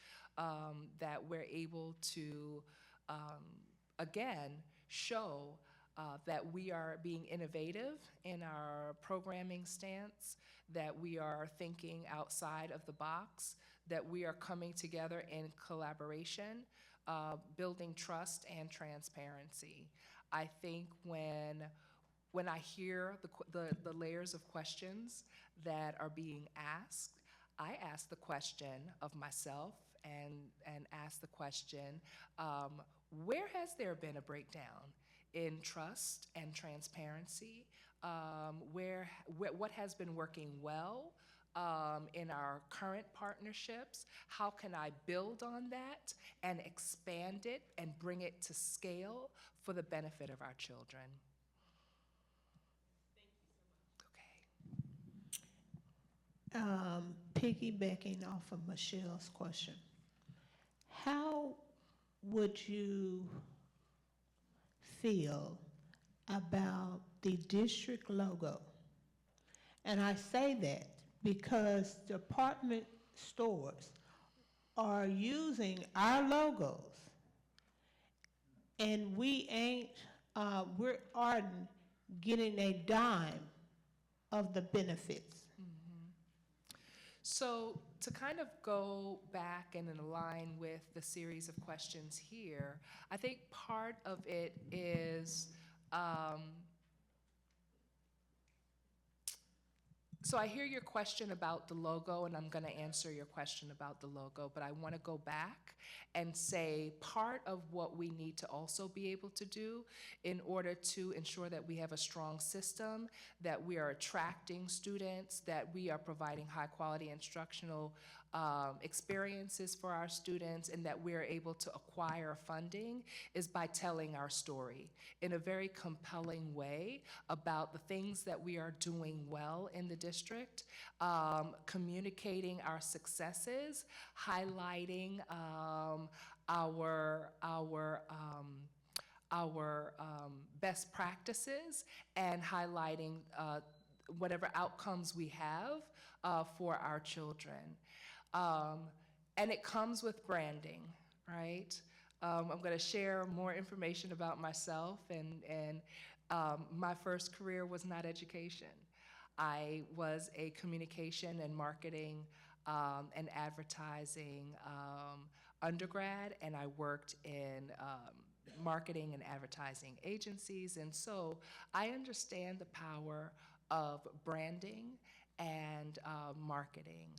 that we're able to, again, show that we are being innovative in our programming stance, that we are thinking outside of the box, that we are coming together in collaboration, building trust and transparency. I think when I hear the layers of questions that are being asked, I ask the question of myself and ask the question, where has there been a breakdown in trust and transparency? What has been working well in our current partnerships? How can I build on that and expand it and bring it to scale for the benefit of our children? Piggybacking off of Michelle's question, how would you feel about the district logo? And I say that because department stores are using our logos, and we aren't getting a dime of the benefits. So to kind of go back and align with the series of questions here, I think part of it is, so I hear your question about the logo, and I'm going to answer your question about the logo, but I want to go back and say part of what we need to also be able to do in order to ensure that we have a strong system, that we are attracting students, that we are providing high quality instructional experiences for our students, and that we're able to acquire funding is by telling our story in a very compelling way about the things that we are doing well in the district, communicating our successes, highlighting our best practices, and highlighting whatever outcomes we have for our children. And it comes with branding, right? I'm going to share more information about myself, and my first career was not education. I was a communication and marketing and advertising undergrad, and I worked in marketing and advertising agencies, and so I understand the power of branding and marketing.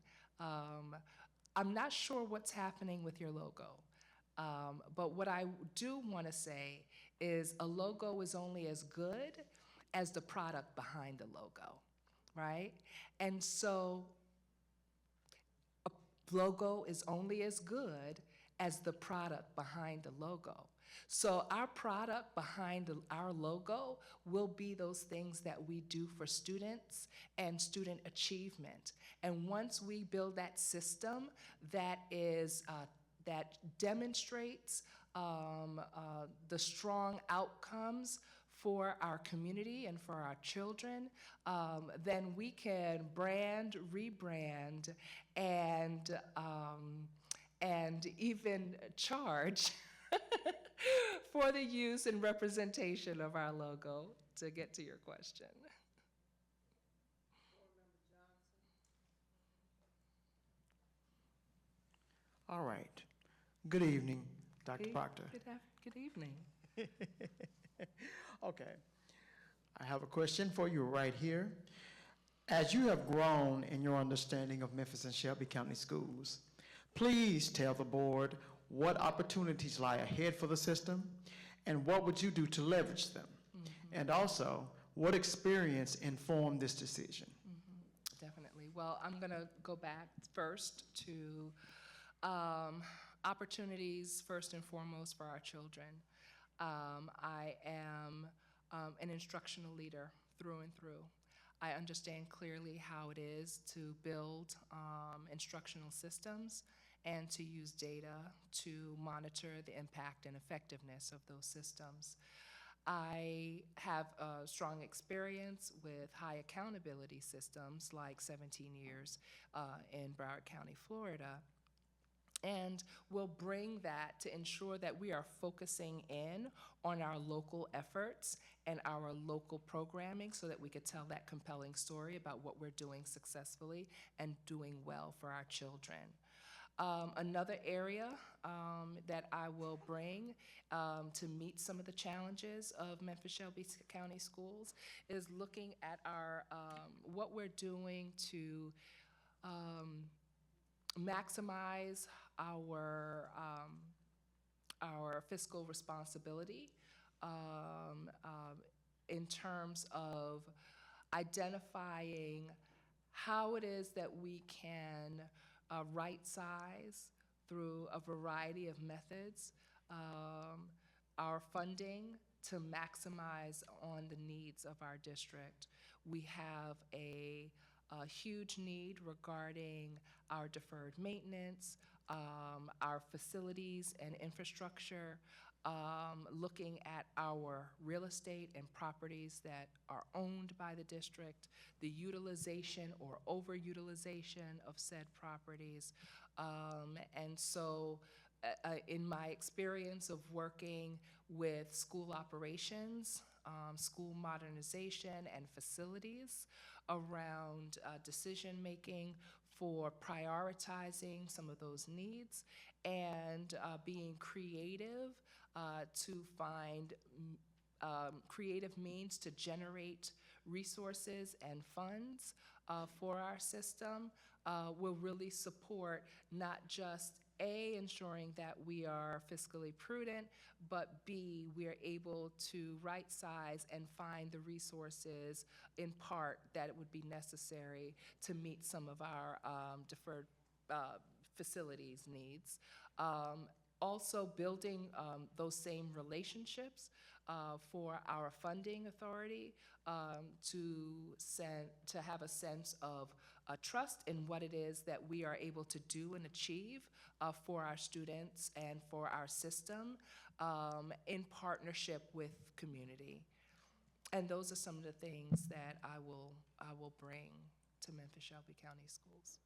I'm not sure what's happening with your logo, but what I do want to say is a logo is only as good as the product behind the logo, right? And so a logo is only as good as the product behind the logo. So our product behind our logo will be those things that we do for students and student achievement. And once we build that system that that demonstrates the strong outcomes for our community and for our children, then we can brand, rebrand, and even charge for the use and representation of our logo, to get to your question. All right. Good evening, Dr. Proctor. Good evening. Okay. I have a question for you right here. As you have grown in your understanding of Memphis and Shelby County schools, please tell the board what opportunities lie ahead for the system and what would you do to leverage them? And also, what experience informed this decision? Definitely. Well, I'm going to go back first to opportunities, first and foremost, for our children. I am an instructional leader through and through. I understand clearly how it is to build instructional systems and to use data to monitor the impact and effectiveness of those systems. I have a strong experience with high accountability systems, like 17 years in Broward County, Florida, and we'll bring that to ensure that we are focusing in on our local efforts and our local programming so that we could tell that compelling story about what we're doing successfully and doing well for our children. Another area that I will bring to meet some of the challenges of Memphis-Shelby County schools is looking at our what we're doing to maximize our fiscal responsibility in terms of identifying how it is that we can right-size through a variety of methods our funding to maximize on the needs of our district. We have a huge need regarding our deferred maintenance, our facilities and infrastructure, looking at our real estate and properties that are owned by the district, the utilization or overutilization of said properties. And so in my experience of working with school operations, school modernization, and facilities around decision-making for prioritizing some of those needs and being creative to find creative means to generate resources and funds for our system will really support not just A, ensuring that we are fiscally prudent, but B, we are able to right-size and find the resources in part that would be necessary to meet some of our deferred facilities needs. Also building those same relationships for our funding authority to have a sense of trust in what it is that we are able to do and achieve for our students and for our system in partnership with community. And those are some of the things that I will bring to Memphis-Shelby County Schools.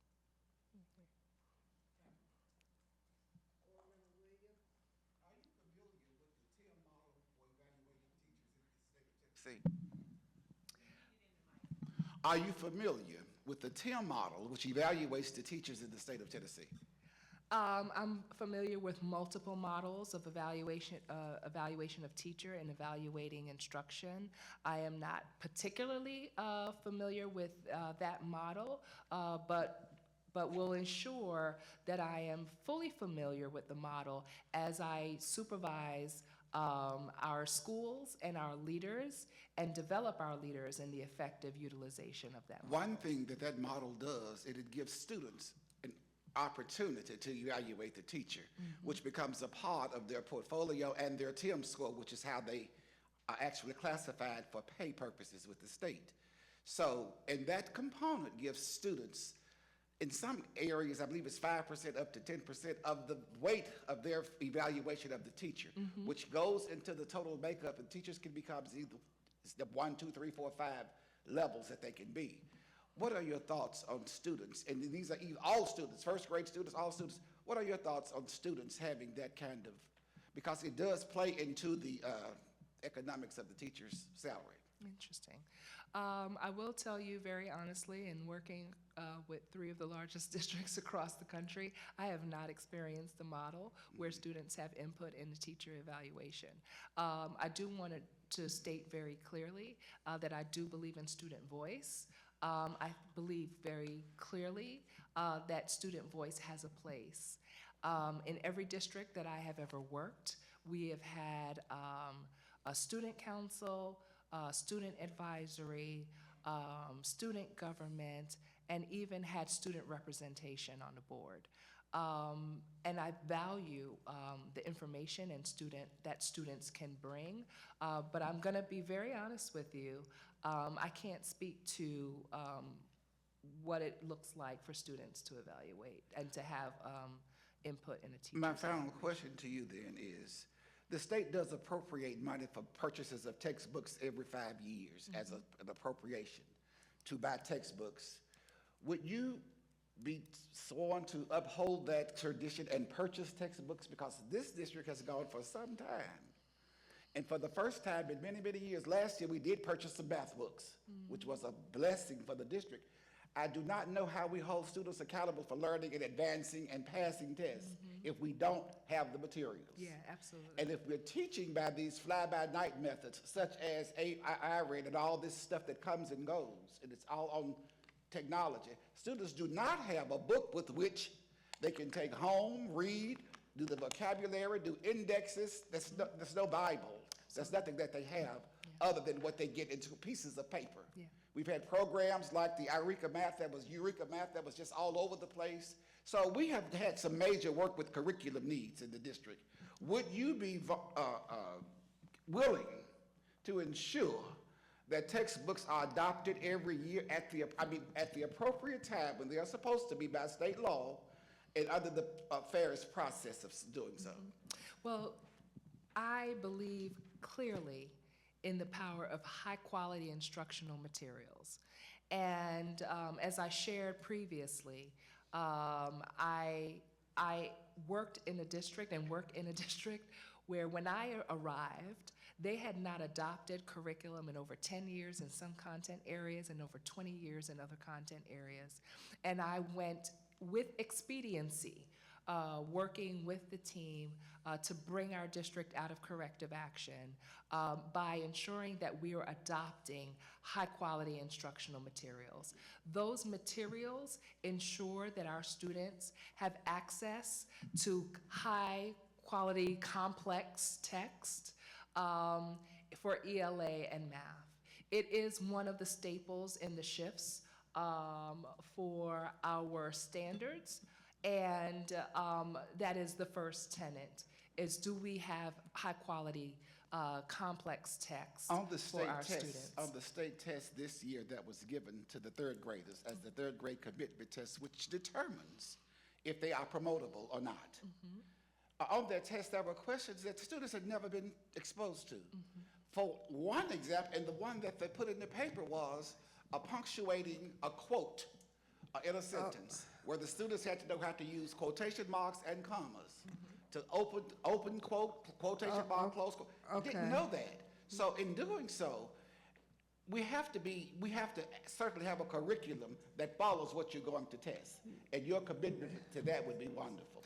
Are you familiar with the TIM model, which evaluates the teachers in the state of Tennessee? I'm familiar with multiple models of evaluation of teacher and evaluating instruction. I am not particularly familiar with that model, but will ensure that I am fully familiar with the model as I supervise our schools and our leaders and develop our leaders in the effective utilization of that model. One thing that model does is it gives students an opportunity to evaluate the teacher, which becomes a part of their portfolio and their TIM score, which is how they are actually classified for pay purposes with the state. So, and that component gives students, in some areas, I believe it's 5% up to 10% of the weight of their evaluation of the teacher, which goes into the total makeup, and teachers can become either the 1, 2, 3, 4, 5 levels that they can be. What are your thoughts on students? And these are all students, first grade students, all students. What are your thoughts on students having that kind of, because it does play into the economics of the teacher's salary. Interesting. I will tell you very honestly, in working with 3 of the largest districts across the country, I have not experienced a model where students have input in the teacher evaluation. I do want to state very clearly that I do believe in student voice. I believe very clearly that student voice has a place. In every district that I have ever worked, we have had a student council, student advisory, student government, and even had student representation on the board. And I value the information and that students can bring, but I'm gonna be very honest with you. I can't speak to what it looks like for students to evaluate and to have input in a teacher's My final evaluation. question to you then is, the state does appropriate money for purchases of textbooks every 5 years as an appropriation to buy textbooks. Would you be sworn to uphold that tradition and purchase textbooks? Because this district has gone for some time. And for the first time in many, many years, last year we did purchase some math books, which was a blessing for the district. I do not know how we hold students accountable for learning and advancing and passing tests if we don't have the materials. Yeah, absolutely. And if we're teaching by these fly-by-night methods, such as AI and all this stuff that comes and goes, and it's all on technology, students do not have a book with which they can take home, read, do the vocabulary, do indexes. There's no Bible. There's nothing that they have other than what they get into pieces of paper. Yeah. We've had programs like the Eureka Math that was just all over the place. So we have had some major work with curriculum needs in the district. Would you be willing to ensure that textbooks are adopted every year at the appropriate time when they are supposed to be by state law and under the fairest process of doing so? Well, I believe clearly in the power of high-quality instructional materials. And as I shared previously, I worked in a district and work in a district where when I arrived, they had not adopted curriculum in over 10 years in some content areas and over 20 years in other content areas. And I went with expediency, working with the team to bring our district out of corrective action by ensuring that we are adopting high-quality instructional materials. Those materials ensure that our students have access to high-quality, complex text for ELA and math. It is one of the staples in the shifts for our standards. And that is the first tenet, is do we have high-quality, complex text for our students? On the state test this year that was given to the third graders as the third grade commitment test, which determines if they are promotable or not. On that test, there were questions that students had never been exposed to. For one example, and the one that they put in the paper was punctuating a quote in a sentence, where the students had to know how to use quotation marks and commas to open quote, quotation mark, close quote. Okay. Didn't know that. So in doing so, we have to certainly have a curriculum that follows what you're going to test. And your commitment to that would be wonderful.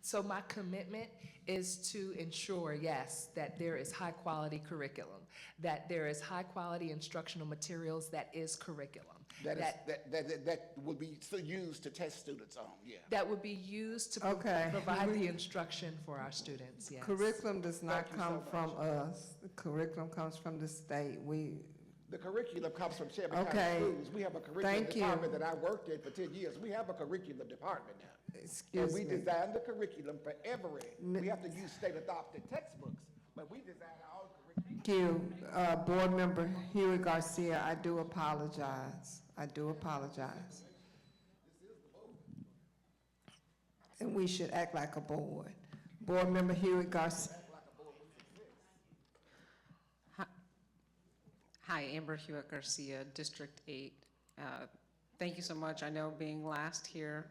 So my commitment is to ensure, yes, that there is high-quality curriculum, that there is high-quality instructional materials that is curriculum. That would be used to test students on, yeah. That would be used to provide the instruction for our students, yes. Curriculum does not Thank you come so from us. The curriculum comes from the state. The curriculum comes from Shelby Okay. County Schools. We have a curriculum Thank you. department that I worked in for 10 years. We have a curriculum department now. And excuse we me. design the curriculum for every, we have to use state-adopted textbooks, but we design our own curriculum. Thank you, Board Member Huey Garcia, I do apologize. I do apologize. And we should act like a board. Board Member Huey Garcia. Hi, Amber Hewitt Garcia, District 8. Thank you so much. I know being last here,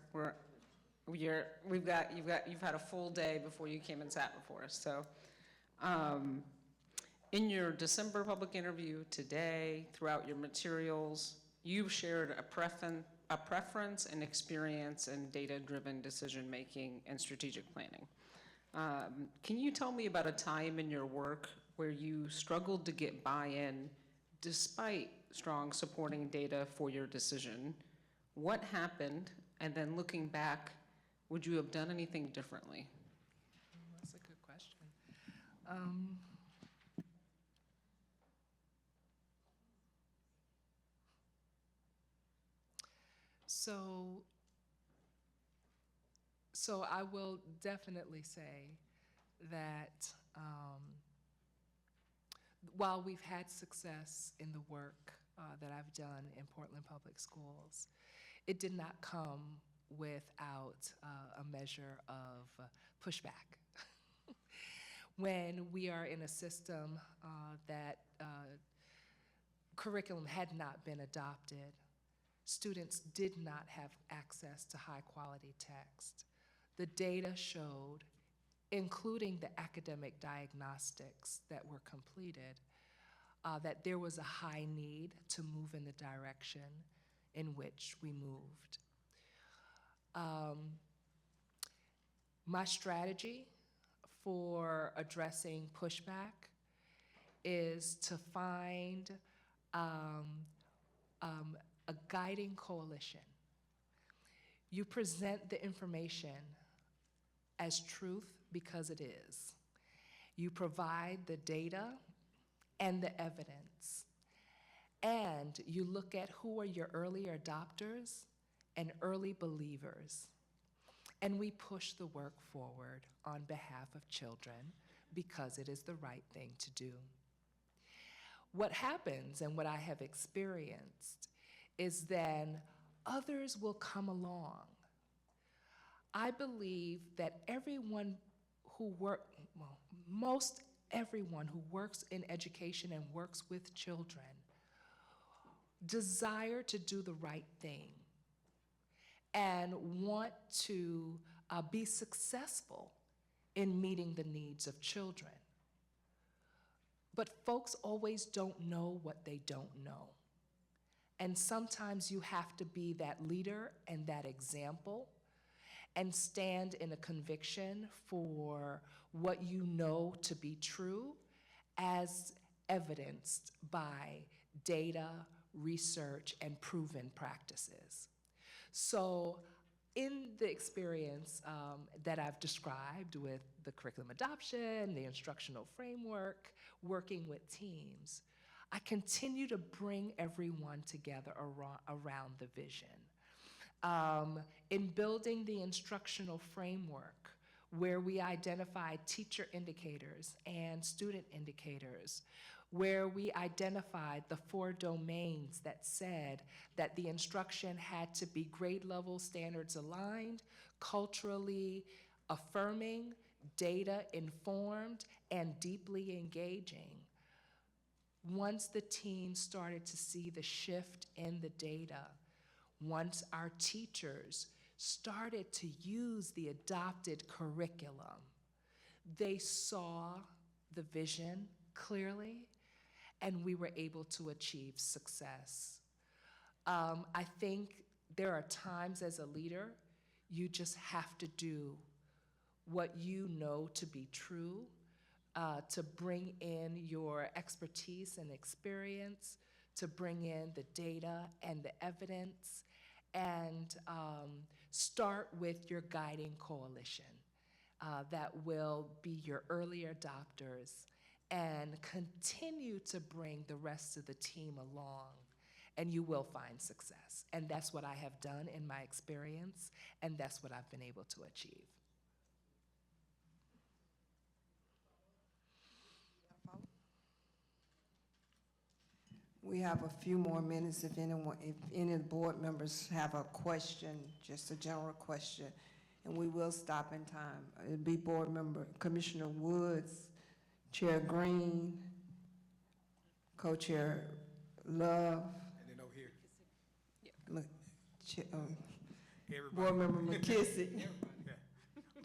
you've had a full day before you came and sat before us. So, in your December public interview today, throughout your materials, you've shared a preference and experience in data-driven decision-making and strategic planning. Can you tell me about a time in your work where you struggled to get buy-in despite strong supporting data for your decision? What happened? And then looking back, would you have done anything differently? That's a good question. So I will definitely say that while we've had success in the work that I've done in Portland Public Schools, it did not come without a measure of pushback. When we are in a system that curriculum had not been adopted, students did not have access to high quality text. The data showed, including the academic diagnostics that were completed, that there was a high need to move in the direction in which we moved. My strategy for addressing pushback is to find a guiding coalition. You present the information as truth because it is. You provide the data and the evidence. And you look at who are your early adopters and early believers. And we push the work forward on behalf of children because it is the right thing to do. What happens and what I have experienced is then others will come along. I believe that most everyone who works in education and works with children desire to do the right thing and want to be successful in meeting the needs of children. But folks always don't know what they don't know. And sometimes you have to be that leader and that example and stand in a conviction for what you know to be true as evidenced by data, research, and proven practices. So in the experience that I've described with the curriculum adoption, the instructional framework, working with teams, I continue to bring everyone together around the vision. In building the instructional framework, where we identified teacher indicators and student indicators, where we identified the 4 domains that said that the instruction had to be grade level standards aligned, culturally affirming, data informed, and deeply engaging. Once the team started to see the shift in the data, once our teachers started to use the adopted curriculum, they saw the vision clearly, and we were able to achieve success. I think there are times as a leader, you just have to do what you know to be true, to bring in your expertise and experience, to bring in the data and the evidence, and start with your guiding coalition that will be your early adopters and continue to bring the rest of the team along and you will find success. And that's what I have done in my experience, and that's what I've been able to achieve. We have a few more minutes if any of the board members have a question, just a general question, and we will stop in time. It'll be board member, Commissioner Woods, Chair Green, Co-Chair Love, And then over here, Board everybody. Member McKissick, Yeah.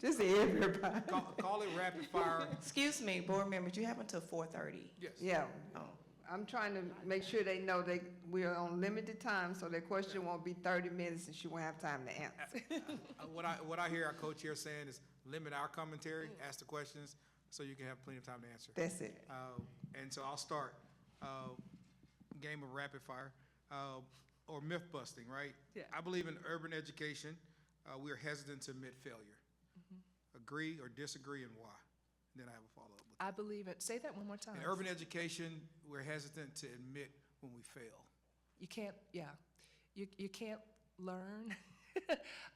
just everybody. Call it rapid fire. Excuse me, board members, you have until 4:30. Yes. Yeah, Oh, I'm trying to make sure they know we are on limited time, so their question won't be 30 minutes and she won't have time to answer. What I hear our co-chair saying is limit our commentary, ask the questions, so you can have plenty of time to answer. That's it. And so I'll start. Game of rapid fire, or myth busting, right? Yeah. I believe in urban education, we are hesitant to admit failure. Agree or disagree, and why? Then I have a follow-up with I believe it. Say that one more time. In urban education, we're hesitant to admit when we fail. You can't, yeah. You can't learn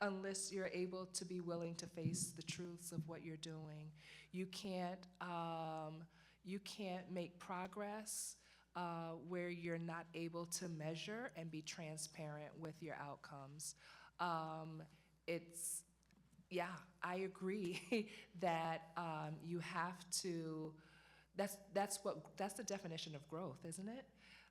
unless you're able to be willing to face the truths of what you're doing. You can't make progress where you're not able to measure and be transparent with your outcomes. Yeah, I agree that you have to, that's the definition of growth, isn't it?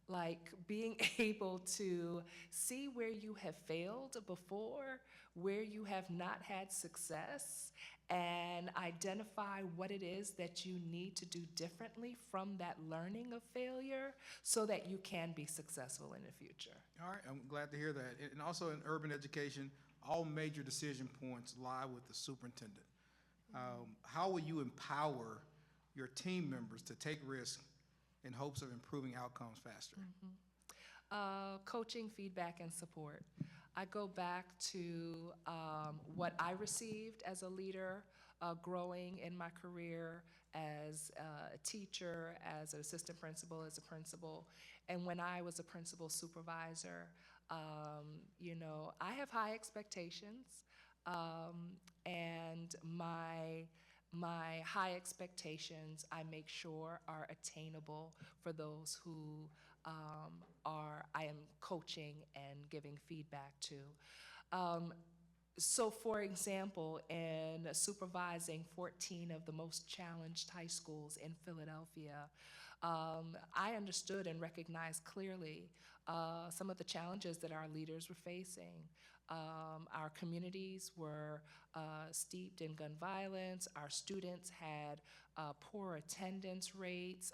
Like being able to see where you have failed before, where you have not had success, and identify what it is that you need to do differently from that learning of failure so that you can be successful in the future. All right, I'm glad to hear that. And also in urban education, all major decision points lie with the superintendent. How will you empower your team members to take risks in hopes of improving outcomes faster? Coaching, feedback, and support. I go back to what I received as a leader, growing in my career as a teacher, as an assistant principal, as a principal, and when I was a principal supervisor. I have high expectations, and my high expectations I make sure are attainable for those who I am coaching and giving feedback to. So for example, in supervising 14 of the most challenged high schools in Philadelphia, I understood and recognized clearly some of the challenges that our leaders were facing. Our communities were steeped in gun violence. Our students had poor attendance rates.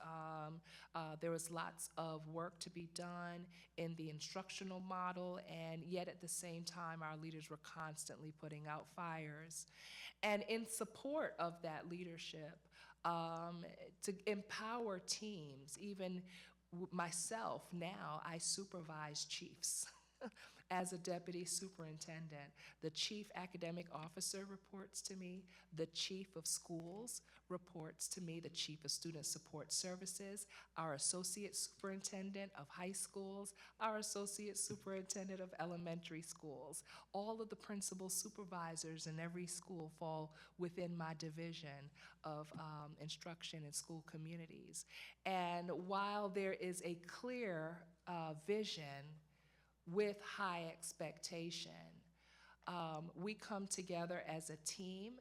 There was lots of work to be done in the instructional model, and yet at the same time, our leaders were constantly putting out fires. And in support of that leadership, to empower teams, even myself now, I supervise chiefs. As a deputy superintendent, the chief academic officer reports to me, the chief of schools reports to me, the chief of student support services, our associate superintendent of high schools, our associate superintendent of elementary schools. All of the principal supervisors in every school fall within my division of instruction in school communities. And while there is a clear vision with high expectation, we come together as a team,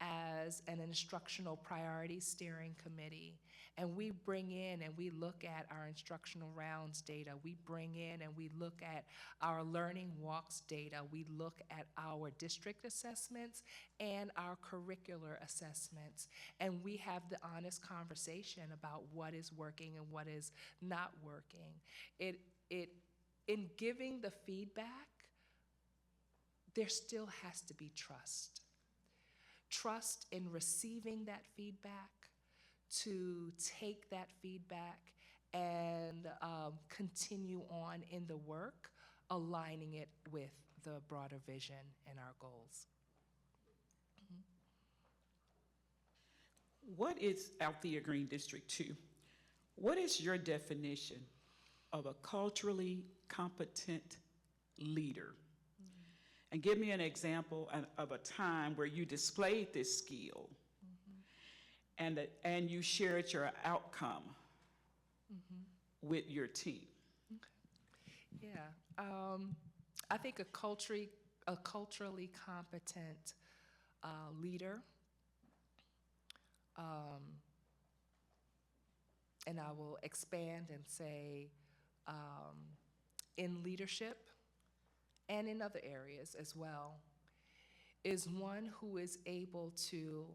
as an instructional priority steering committee, and we bring in and we look at our instructional rounds data. We bring in and we look at our learning walks data. We look at our district assessments and our curricular assessments, and we have the honest conversation about what is working and what is not working. In giving the feedback, there still has to be trust. Trust in receiving that feedback, to take that feedback and continue on in the work, aligning it with the broader vision and our goals. What is Althea Green District 2? What is your definition of a culturally competent leader. And give me an example of a time where you displayed this skill and you shared your outcome with your team. Yeah, I think a culturally competent leader, and I will expand and say in leadership and in other areas as well, is one who is able to,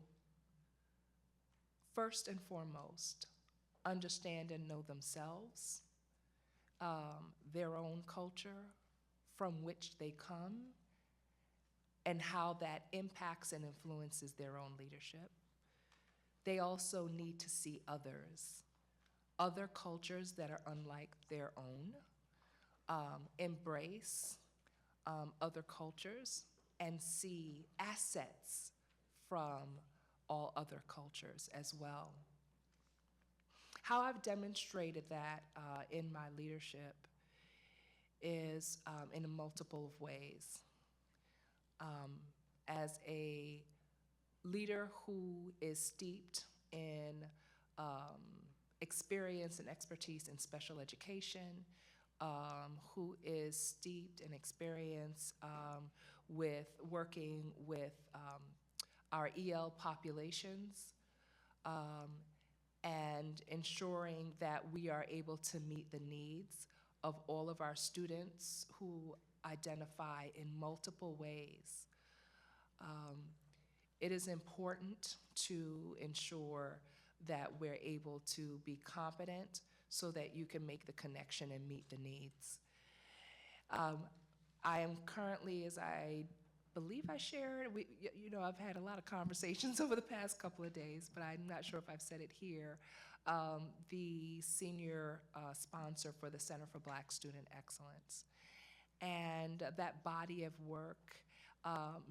first and foremost, understand and know themselves, their own culture, from which they come, and how that impacts and influences their own leadership. They also need to see others, other cultures that are unlike their own, embrace other cultures, and see assets from all other cultures as well. How I've demonstrated that in my leadership is in multiple ways. As a leader who is steeped in experience and expertise in special education, who is steeped in experience with working with our EL populations, and ensuring that we are able to meet the needs of all of our students who identify in multiple ways. It is important to ensure that we're able to be competent so that you can make the connection and meet the needs. I am currently, as I believe I shared, I've had a lot of conversations over the past couple of days, but I'm not sure if I've said it here, the senior sponsor for the Center for Black Student Excellence. And that body of work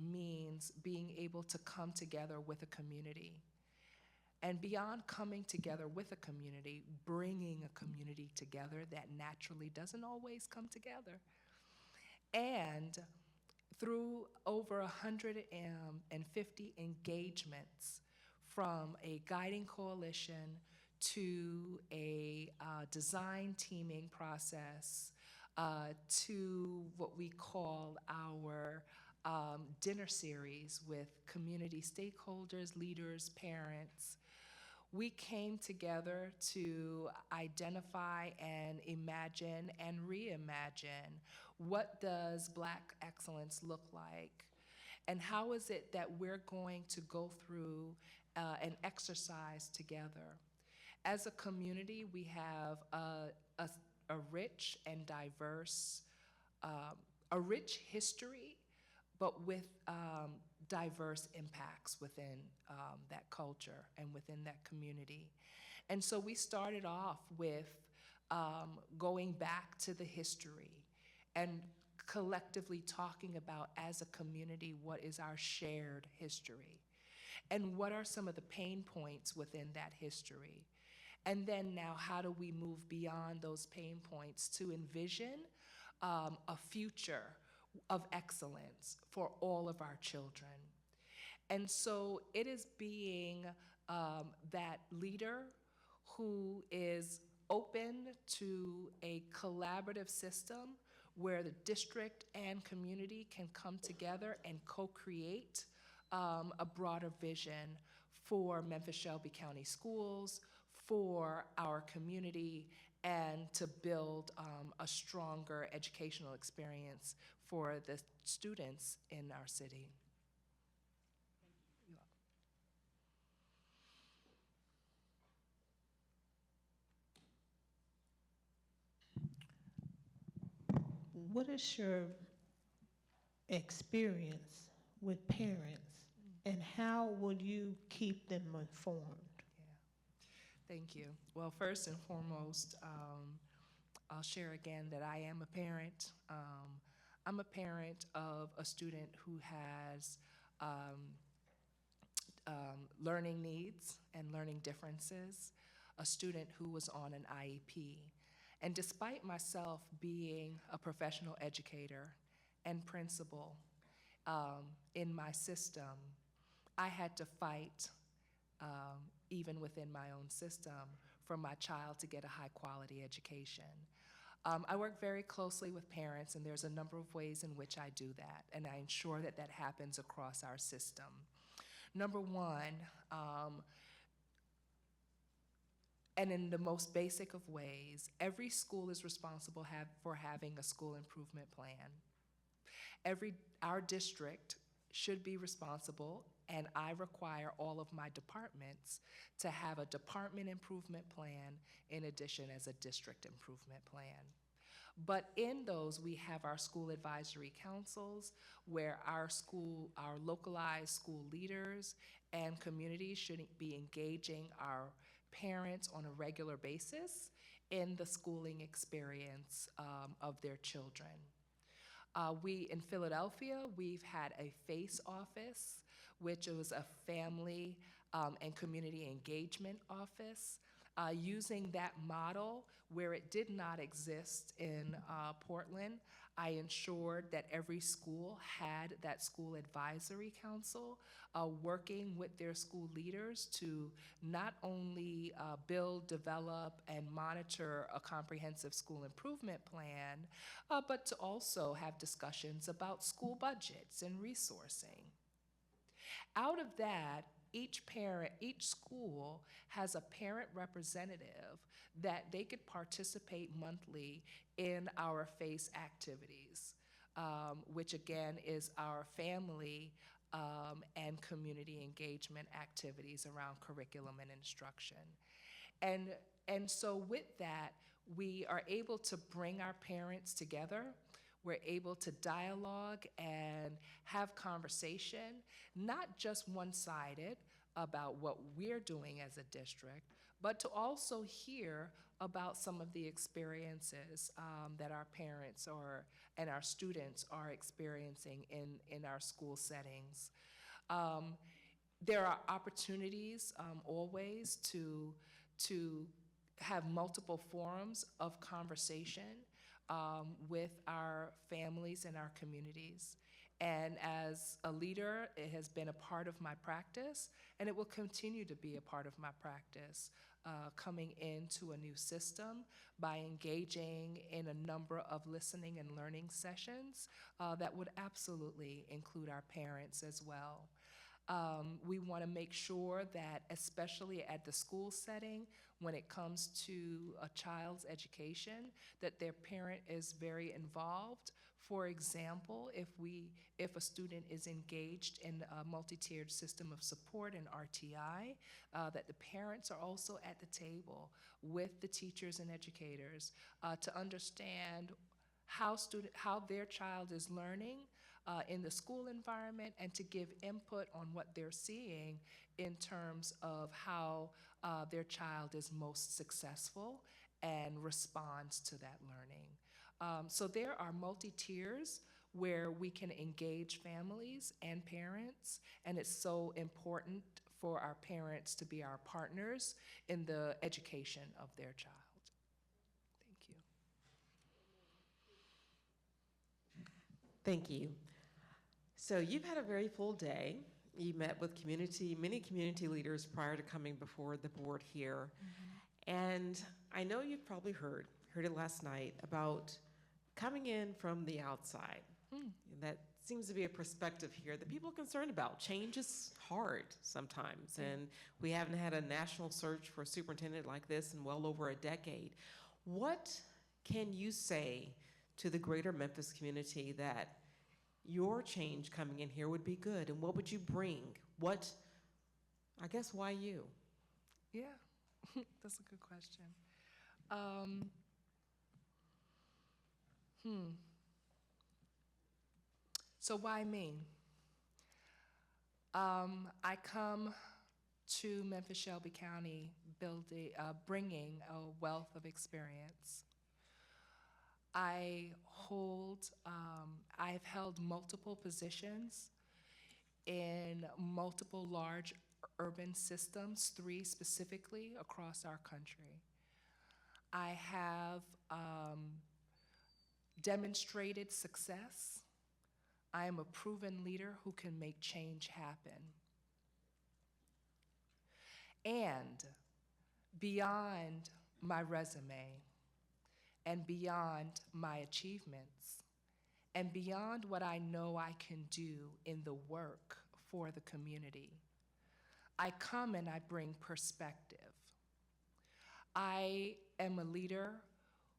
means being able to come together with a community. And beyond coming together with a community, bringing a community together that naturally doesn't always come together. And through over 150 engagements, from a guiding coalition to a design teaming process, to what we call our dinner series with community stakeholders, leaders, parents, we came together to identify and imagine and reimagine what does Black excellence look like, and how is it that we're going to go through an exercise together. As a community, we have a rich and diverse, a rich history, but with diverse impacts within that culture and within that community. And so we started off with going back to the history and collectively talking about, as a community, what is our shared history? And what are some of the pain points within that history? And then now, how do we move beyond those pain points to envision a future of excellence for all of our children? And so it is being that leader who is open to a collaborative system where the district and community can come together and co-create a broader vision for Memphis-Shelby County Schools, for our community, and to build a stronger educational experience for the students in our city. What is your experience with parents, and how will you keep them informed? Yeah, thank you. Well, first and foremost, I'll share again that I am a parent. I'm a parent of a student who has learning needs and learning differences, a student who was on an IEP. And despite myself being a professional educator and principal in my system, I had to fight, even within my own system, for my child to get a high-quality education. I work very closely with parents, and there's a number of ways in which I do that, and I ensure that that happens across our system. Number one, and in the most basic of ways, every school is responsible for having a school improvement plan. Our district should be responsible, and I require all of my departments to have a department improvement plan in addition as a district improvement plan. But in those, we have our school advisory councils where our localized school leaders and communities should be engaging our parents on a regular basis in the schooling experience of their children. In Philadelphia, we've had a FACE office, which was a family and community engagement office. Using that model where it did not exist in Portland, I ensured that every school had that school advisory council working with their school leaders to not only build, develop, and monitor a comprehensive school improvement plan, but to also have discussions about school budgets and resourcing. Out of that, each school has a parent representative that they could participate monthly in our FACE activities, which again is our family and community engagement activities around curriculum and instruction. And so with that, we are able to bring our parents together. We're able to dialogue and have conversation, not just one-sided about what we're doing as a district, but to also hear about some of the experiences that our parents and our students are experiencing in our school settings. There are opportunities always to have multiple forums of conversation with our families and our communities. And as a leader, it has been a part of my practice, and it will continue to be a part of my practice coming into a new system by engaging in a number of listening and learning sessions that would absolutely include our parents as well. We want to make sure that, especially at the school setting, when it comes to a child's education, that their parent is very involved. For example, if a student is engaged in a multi-tiered system of support in RTI, that the parents are also at the table with the teachers and educators to understand how their child is learning in the school environment, and to give input on what they're seeing in terms of how their child is most successful and responds to that learning. So there are multi-tiers where we can engage families and parents, and it's so important for our parents to be our partners in the education of their child. Thank you. Thank you. So you've had a very full day. You met with many community leaders prior to coming before the board here. And I know you've probably heard it last night, about coming in from the outside. That seems to be a perspective here that people are concerned about. Change is hard sometimes, and we haven't had a national search for a superintendent like this in well over a decade. What can you say to the greater Memphis community that your change coming in here would be good, and what would you bring? Why you? Yeah, that's a good question. So why me? I come to Memphis-Shelby County bringing a wealth of experience. I've held multiple positions in multiple large urban systems, 3 specifically across our country. I have demonstrated success. I am a proven leader who can make change happen. And beyond my resume, and beyond my achievements, and beyond what I know I can do in the work for the community, I come and I bring perspective. I am a leader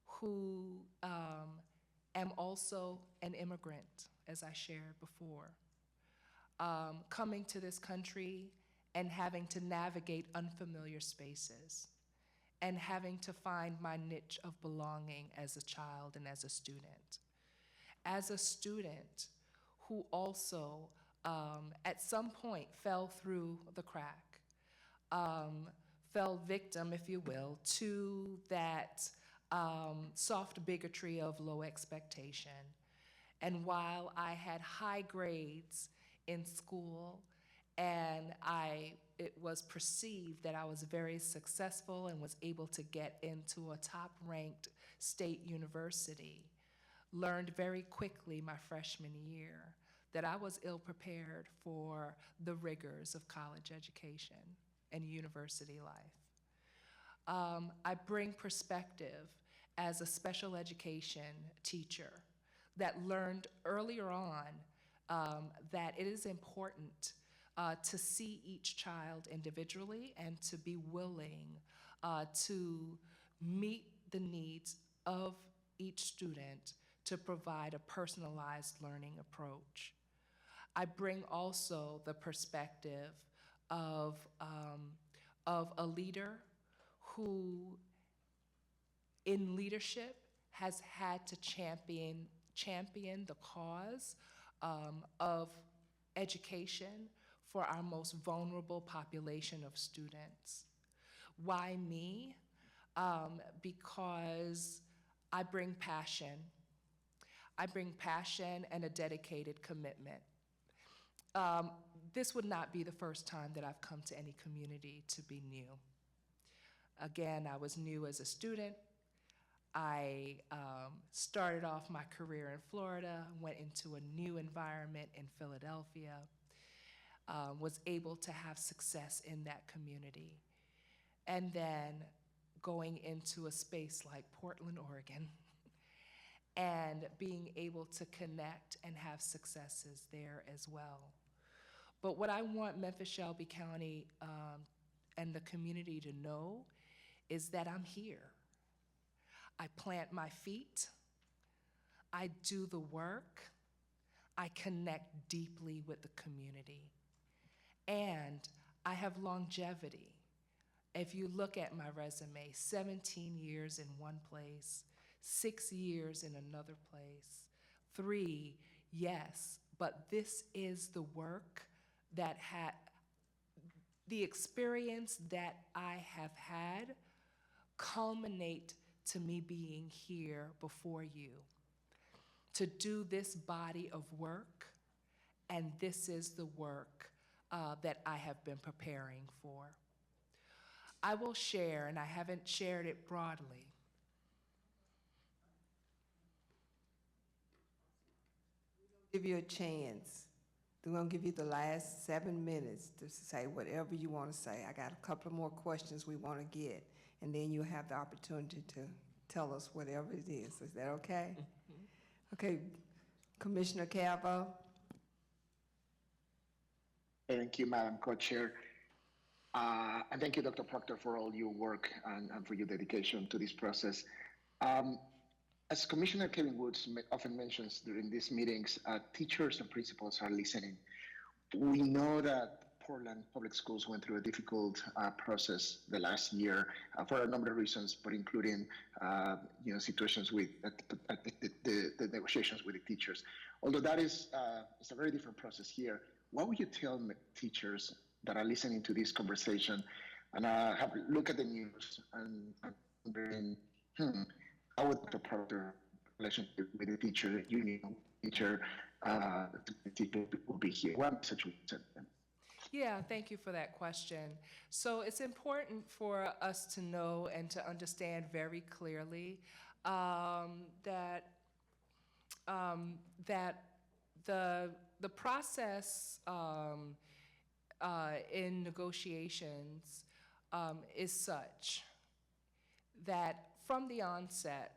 who am also an immigrant, as I shared before, coming to this country and having to navigate unfamiliar spaces, and having to find my niche of belonging as a child and as a student. As a student who also, at some point, fell through the crack, fell victim, if you will, to that soft bigotry of low expectation. And while I had high grades in school, and it was perceived that I was very successful and was able to get into a top-ranked state university, learned very quickly my freshman year that I was ill-prepared for the rigors of college education and university life. I bring perspective as a special education teacher that learned earlier on that it is important to see each child individually and to be willing to meet the needs of each student to provide a personalized learning approach. I bring also the perspective of a leader who, in leadership, has had to champion the cause of education for our most vulnerable population of students. Why me? Because I bring passion. I bring passion and a dedicated commitment. This would not be the first time that I've come to any community to be new. Again, I was new as a student. I started off my career in Florida, went into a new environment in Philadelphia, was able to have success in that community. And then going into a space like Portland, Oregon, and being able to connect and have successes there as well. But what I want Memphis-Shelby County and the community to know is that I'm here. I plant my feet, I do the work, I connect deeply with the community, and I have longevity. If you look at my resume, 17 years in one place, 6 years in another place, 3, yes, but this is the work that the experience that I have had culminate to me being here before you to do this body of work, and this is the work that I have been preparing for. I will share, and I haven't shared it broadly, Give you a chance. We're gonna give you the last 7 minutes to say whatever you want to say. I got a couple of more questions we want to get, and then you'll have the opportunity to tell us whatever it is. Is that okay? Okay, Commissioner Calvo. Thank you, Madam Co-Chair. And thank you, Dr. Proctor, for all your work and for your dedication to this process. As Commissioner Kevin Woods often mentions during these meetings, teachers and principals are listening. We know that Portland Public Schools went through a difficult process the last year for a number of reasons, but including situations with the negotiations with the teachers. Although that is it's a very different process here. What would you tell teachers that are listening to this conversation and have a look at the news and wondering, how would Dr. Proctor relationship with the teacher union, teacher will be here? What message would you send them? Yeah, thank you for that question. So it's important for us to know and to understand very clearly that that the process in negotiations is such that from the onset,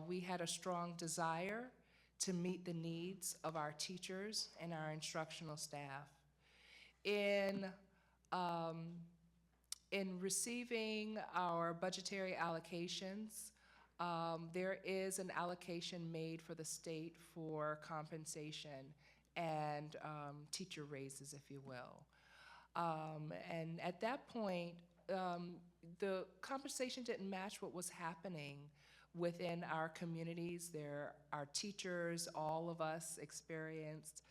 we had a strong desire to meet the needs of our teachers and our instructional staff. In, um, in receiving our budgetary allocations, there is an allocation made for the state for compensation and teacher raises, if you will. And at that point, the compensation didn't match what was happening within our communities. Our teachers, all of us experienced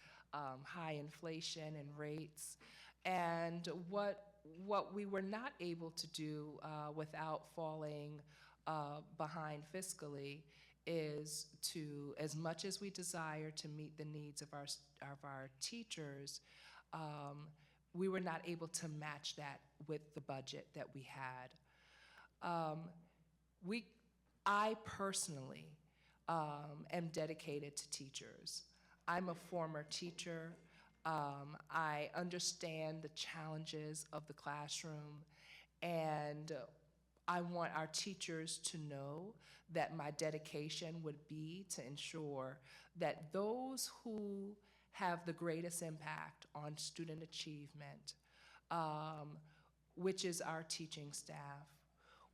high inflation and rates. And what we were not able to do without falling behind fiscally is to, as much as we desire to meet the needs of our teachers, we were not able to match that with the budget that we had. I personally am dedicated to teachers. I'm a former teacher. I understand the challenges of the classroom, and I want our teachers to know that my dedication would be to ensure that those who have the greatest impact on student achievement, which is our teaching staff,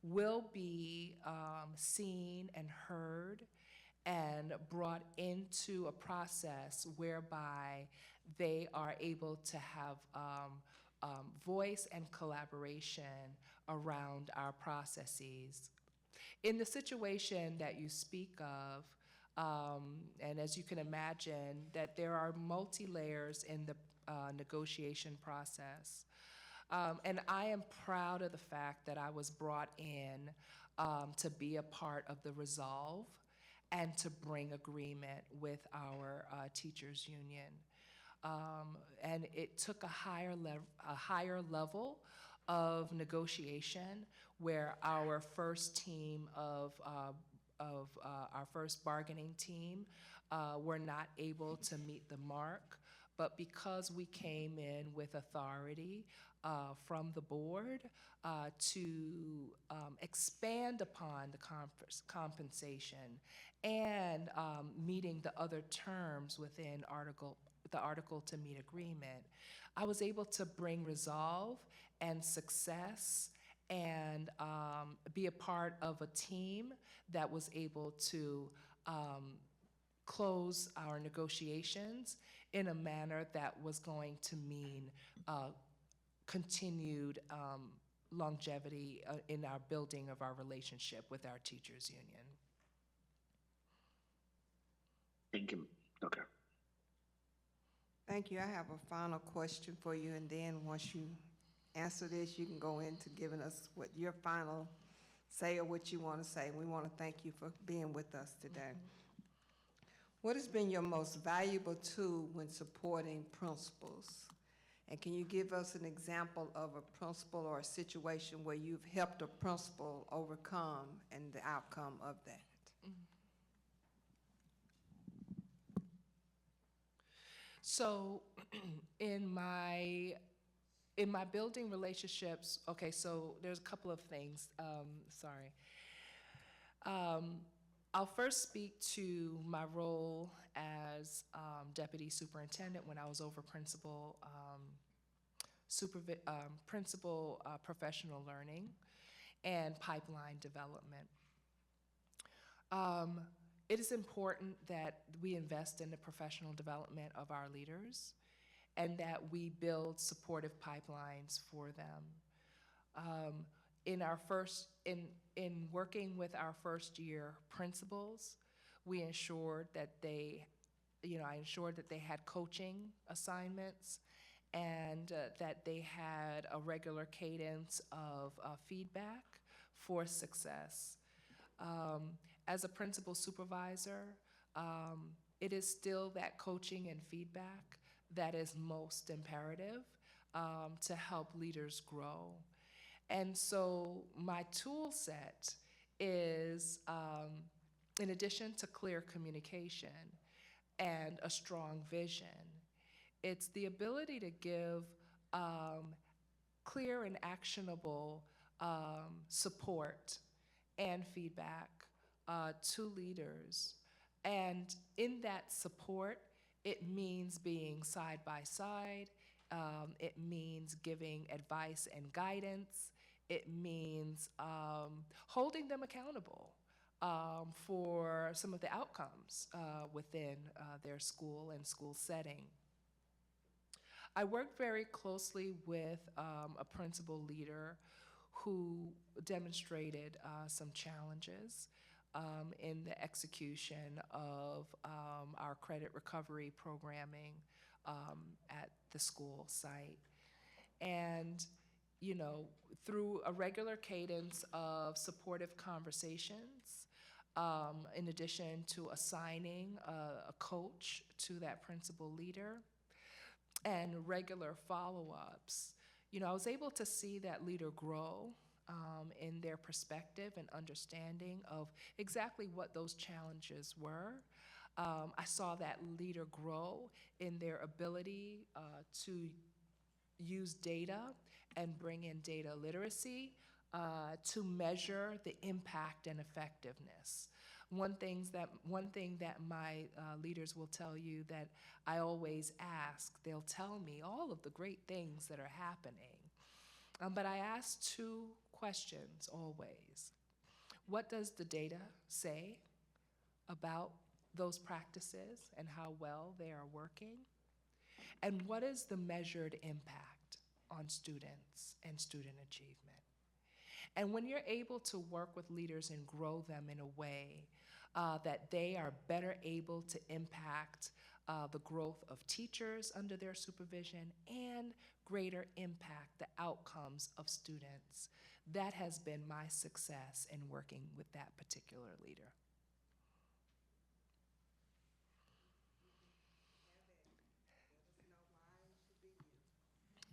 will be seen and heard and brought into a process whereby they are able to have voice and collaboration around our processes. In the situation that you speak of, and as you can imagine, that there are multi-layers in the negotiation process. And I am proud of the fact that I was brought in to be a part of the resolve and to bring agreement with our teachers union. And it took a higher level of negotiation where our first team of our first bargaining team were not able to meet the mark, but because we came in with authority from the board to expand upon the compensation and meeting the other terms within the article to meet agreement, I was able to bring resolve and success and be a part of a team that was able to close our negotiations in a manner that was going to mean continued longevity in our building of our relationship with our teachers union. Thank you. Okay. Thank you. I have a final question for you, and then once you answer this, you can go into giving us what your final say or what you want to say. We want to thank you for being with us today. What has been your most valuable tool when supporting principals? And can you give us an example of a principal or a situation where you've helped a principal overcome and the outcome of that? So in my building relationships, okay, so there's a couple of things, sorry. I'll first speak to my role as deputy superintendent when I was over principal, principal professional learning and pipeline development. It is important that we invest in the professional development of our leaders and that we build supportive pipelines for them. In working with our first year principals, we ensured that I ensured that they had coaching assignments and that they had a regular cadence of feedback for success. As a principal supervisor, it is still that coaching and feedback that is most imperative to help leaders grow. And so my tool set is, in addition to clear communication and a strong vision, it's the ability to give clear and actionable support and feedback to leaders. And in that support, it means being side by side. It means giving advice and guidance. It means holding them accountable for some of the outcomes within their school and school setting. I worked very closely with a principal leader who demonstrated some challenges in the execution of our credit recovery programming at the school site. And, you know, through a regular cadence of supportive conversations, in addition to assigning a coach to that principal leader, and regular follow-ups, you know, I was able to see that leader grow in their perspective and understanding of exactly what those challenges were. I saw that leader grow in their ability to use data and bring in data literacy to measure the impact and effectiveness. One thing that my leaders will tell you that I always ask, they'll tell me all of the great things that are happening. But I ask two questions always. What does the data say about those practices and how well they are working? And what is the measured impact on students and student achievement? And when you're able to work with leaders and grow them in a way that they are better able to impact the growth of teachers under their supervision and greater impact the outcomes of students, that has been my success in working with that particular leader.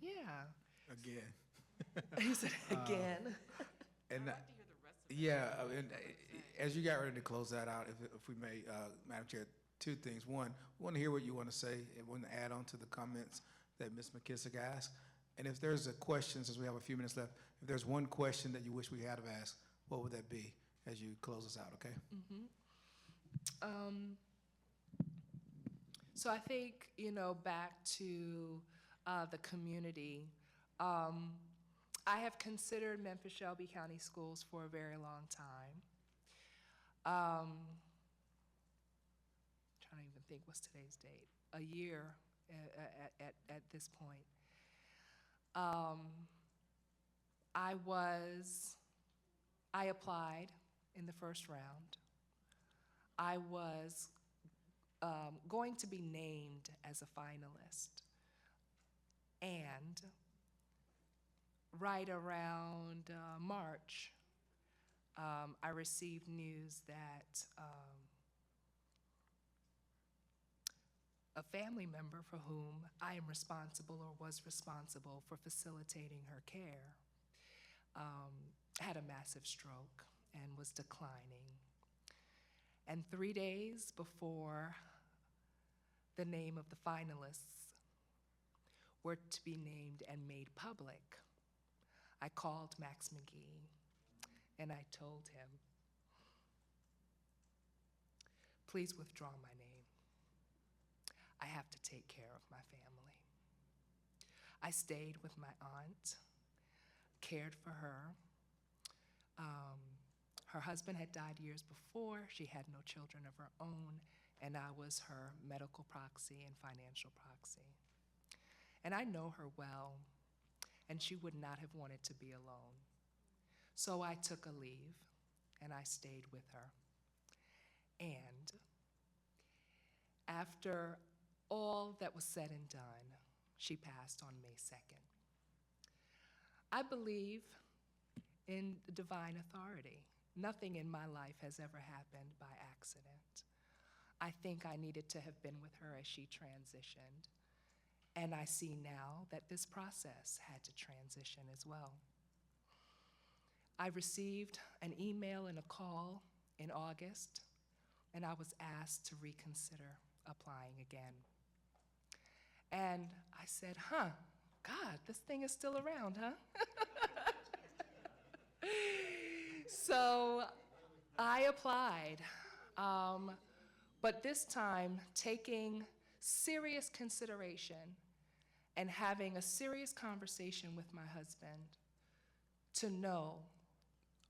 Yeah. Again. You said again. And and as you got ready to close that out, if we may, Madam Chair, two things. One, we want to hear what you want to say and want to add on to the comments that Ms. McKissick asked. And if there's a question, since we have a few minutes left, if there's one question that you wish we had have asked, what would that be as you close us out, okay? So I think, you know, back to the community, I have considered Memphis-Shelby County Schools for a very long time. Trying to even think, what's today's date? A year at this point. I applied in the first round. I was going to be named as a finalist. And right around March, I received news that a family member for whom I am responsible or was responsible for facilitating her care had a massive stroke and was declining. And 3 days before the name of the finalists were to be named and made public, I called Max McGee and I told him, please withdraw my name. I have to take care of my family. I stayed with my aunt, cared for her. Her husband had died years before. She had no children of her own, and I was her medical proxy and financial proxy. And I know her well, and she would not have wanted to be alone. So I took a leave, and I stayed with her. And after all that was said and done, she passed on May 2nd. I believe in divine authority. Nothing in my life has ever happened by accident. I think I needed to have been with her as she transitioned. And I see now that this process had to transition as well. I received an email and a call in August, and I was asked to reconsider applying again. And I said, God, this thing is still around, huh? So I applied, but this time taking serious consideration and having a serious conversation with my husband to know,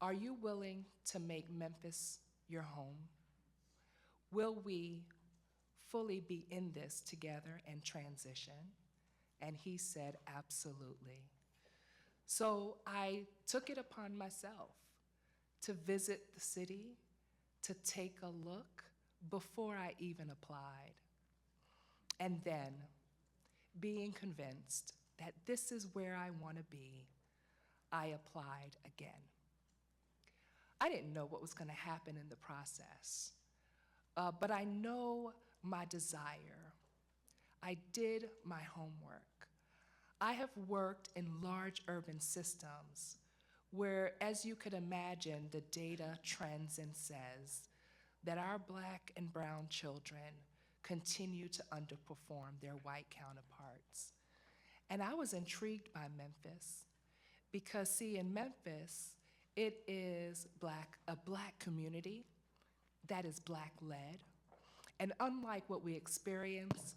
are you willing to make Memphis your home? Will we fully be in this together and transition? And he said, absolutely. So I took it upon myself to visit the city, to take a look before I even applied. And then, being convinced that this is where I want to be, I applied again. I didn't know what was going to happen in the process, but I know my desire. I did my homework. I have worked in large urban systems where, as you could imagine, the data trends and says that our Black and brown children continue to underperform their white counterparts. And I was intrigued by Memphis because, see, in Memphis, it is a Black community that is Black-led. And unlike what we experience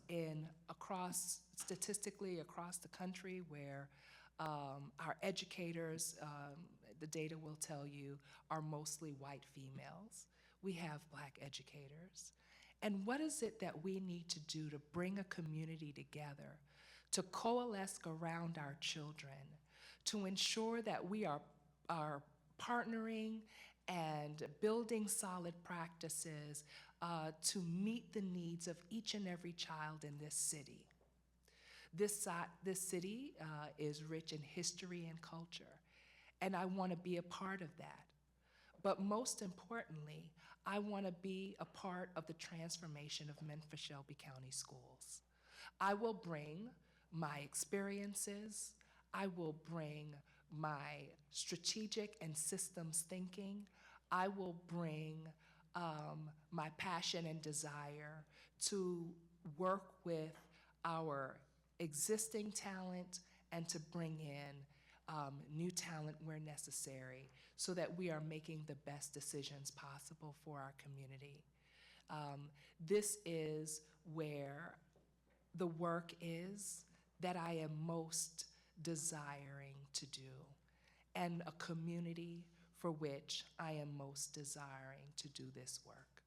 statistically across the country, where our educators, the data will tell you, are mostly white females, we have Black educators. And what is it that we need to do to bring a community together, to coalesce around our children, to ensure that we are partnering and building solid practices to meet the needs of each and every child in this city. This city is rich in history and culture, and I want to be a part of that. But most importantly, I want to be a part of the transformation of Memphis-Shelby County Schools. I will bring my experiences, I will bring my strategic and systems thinking, I will bring my passion and desire to work with our existing talent and to bring in new talent where necessary so that we are making the best decisions possible for our community. This is where the work is that I am most desiring to do, and a community for which I am most desiring to do this work.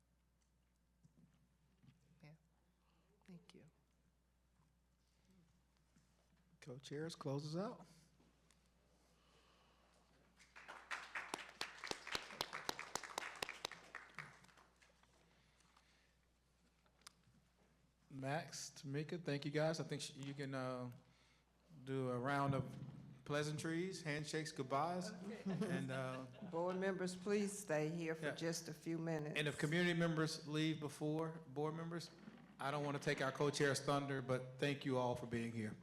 Yeah, thank you. Co-chairs, closes out. Max, Tamika, thank you guys. I think you can do a round of pleasantries, handshakes, goodbyes. And Board members, please stay here for Yeah. just a few minutes. and if community members leave before board members, I don't want to take our co-chair's thunder, but thank you all for being here.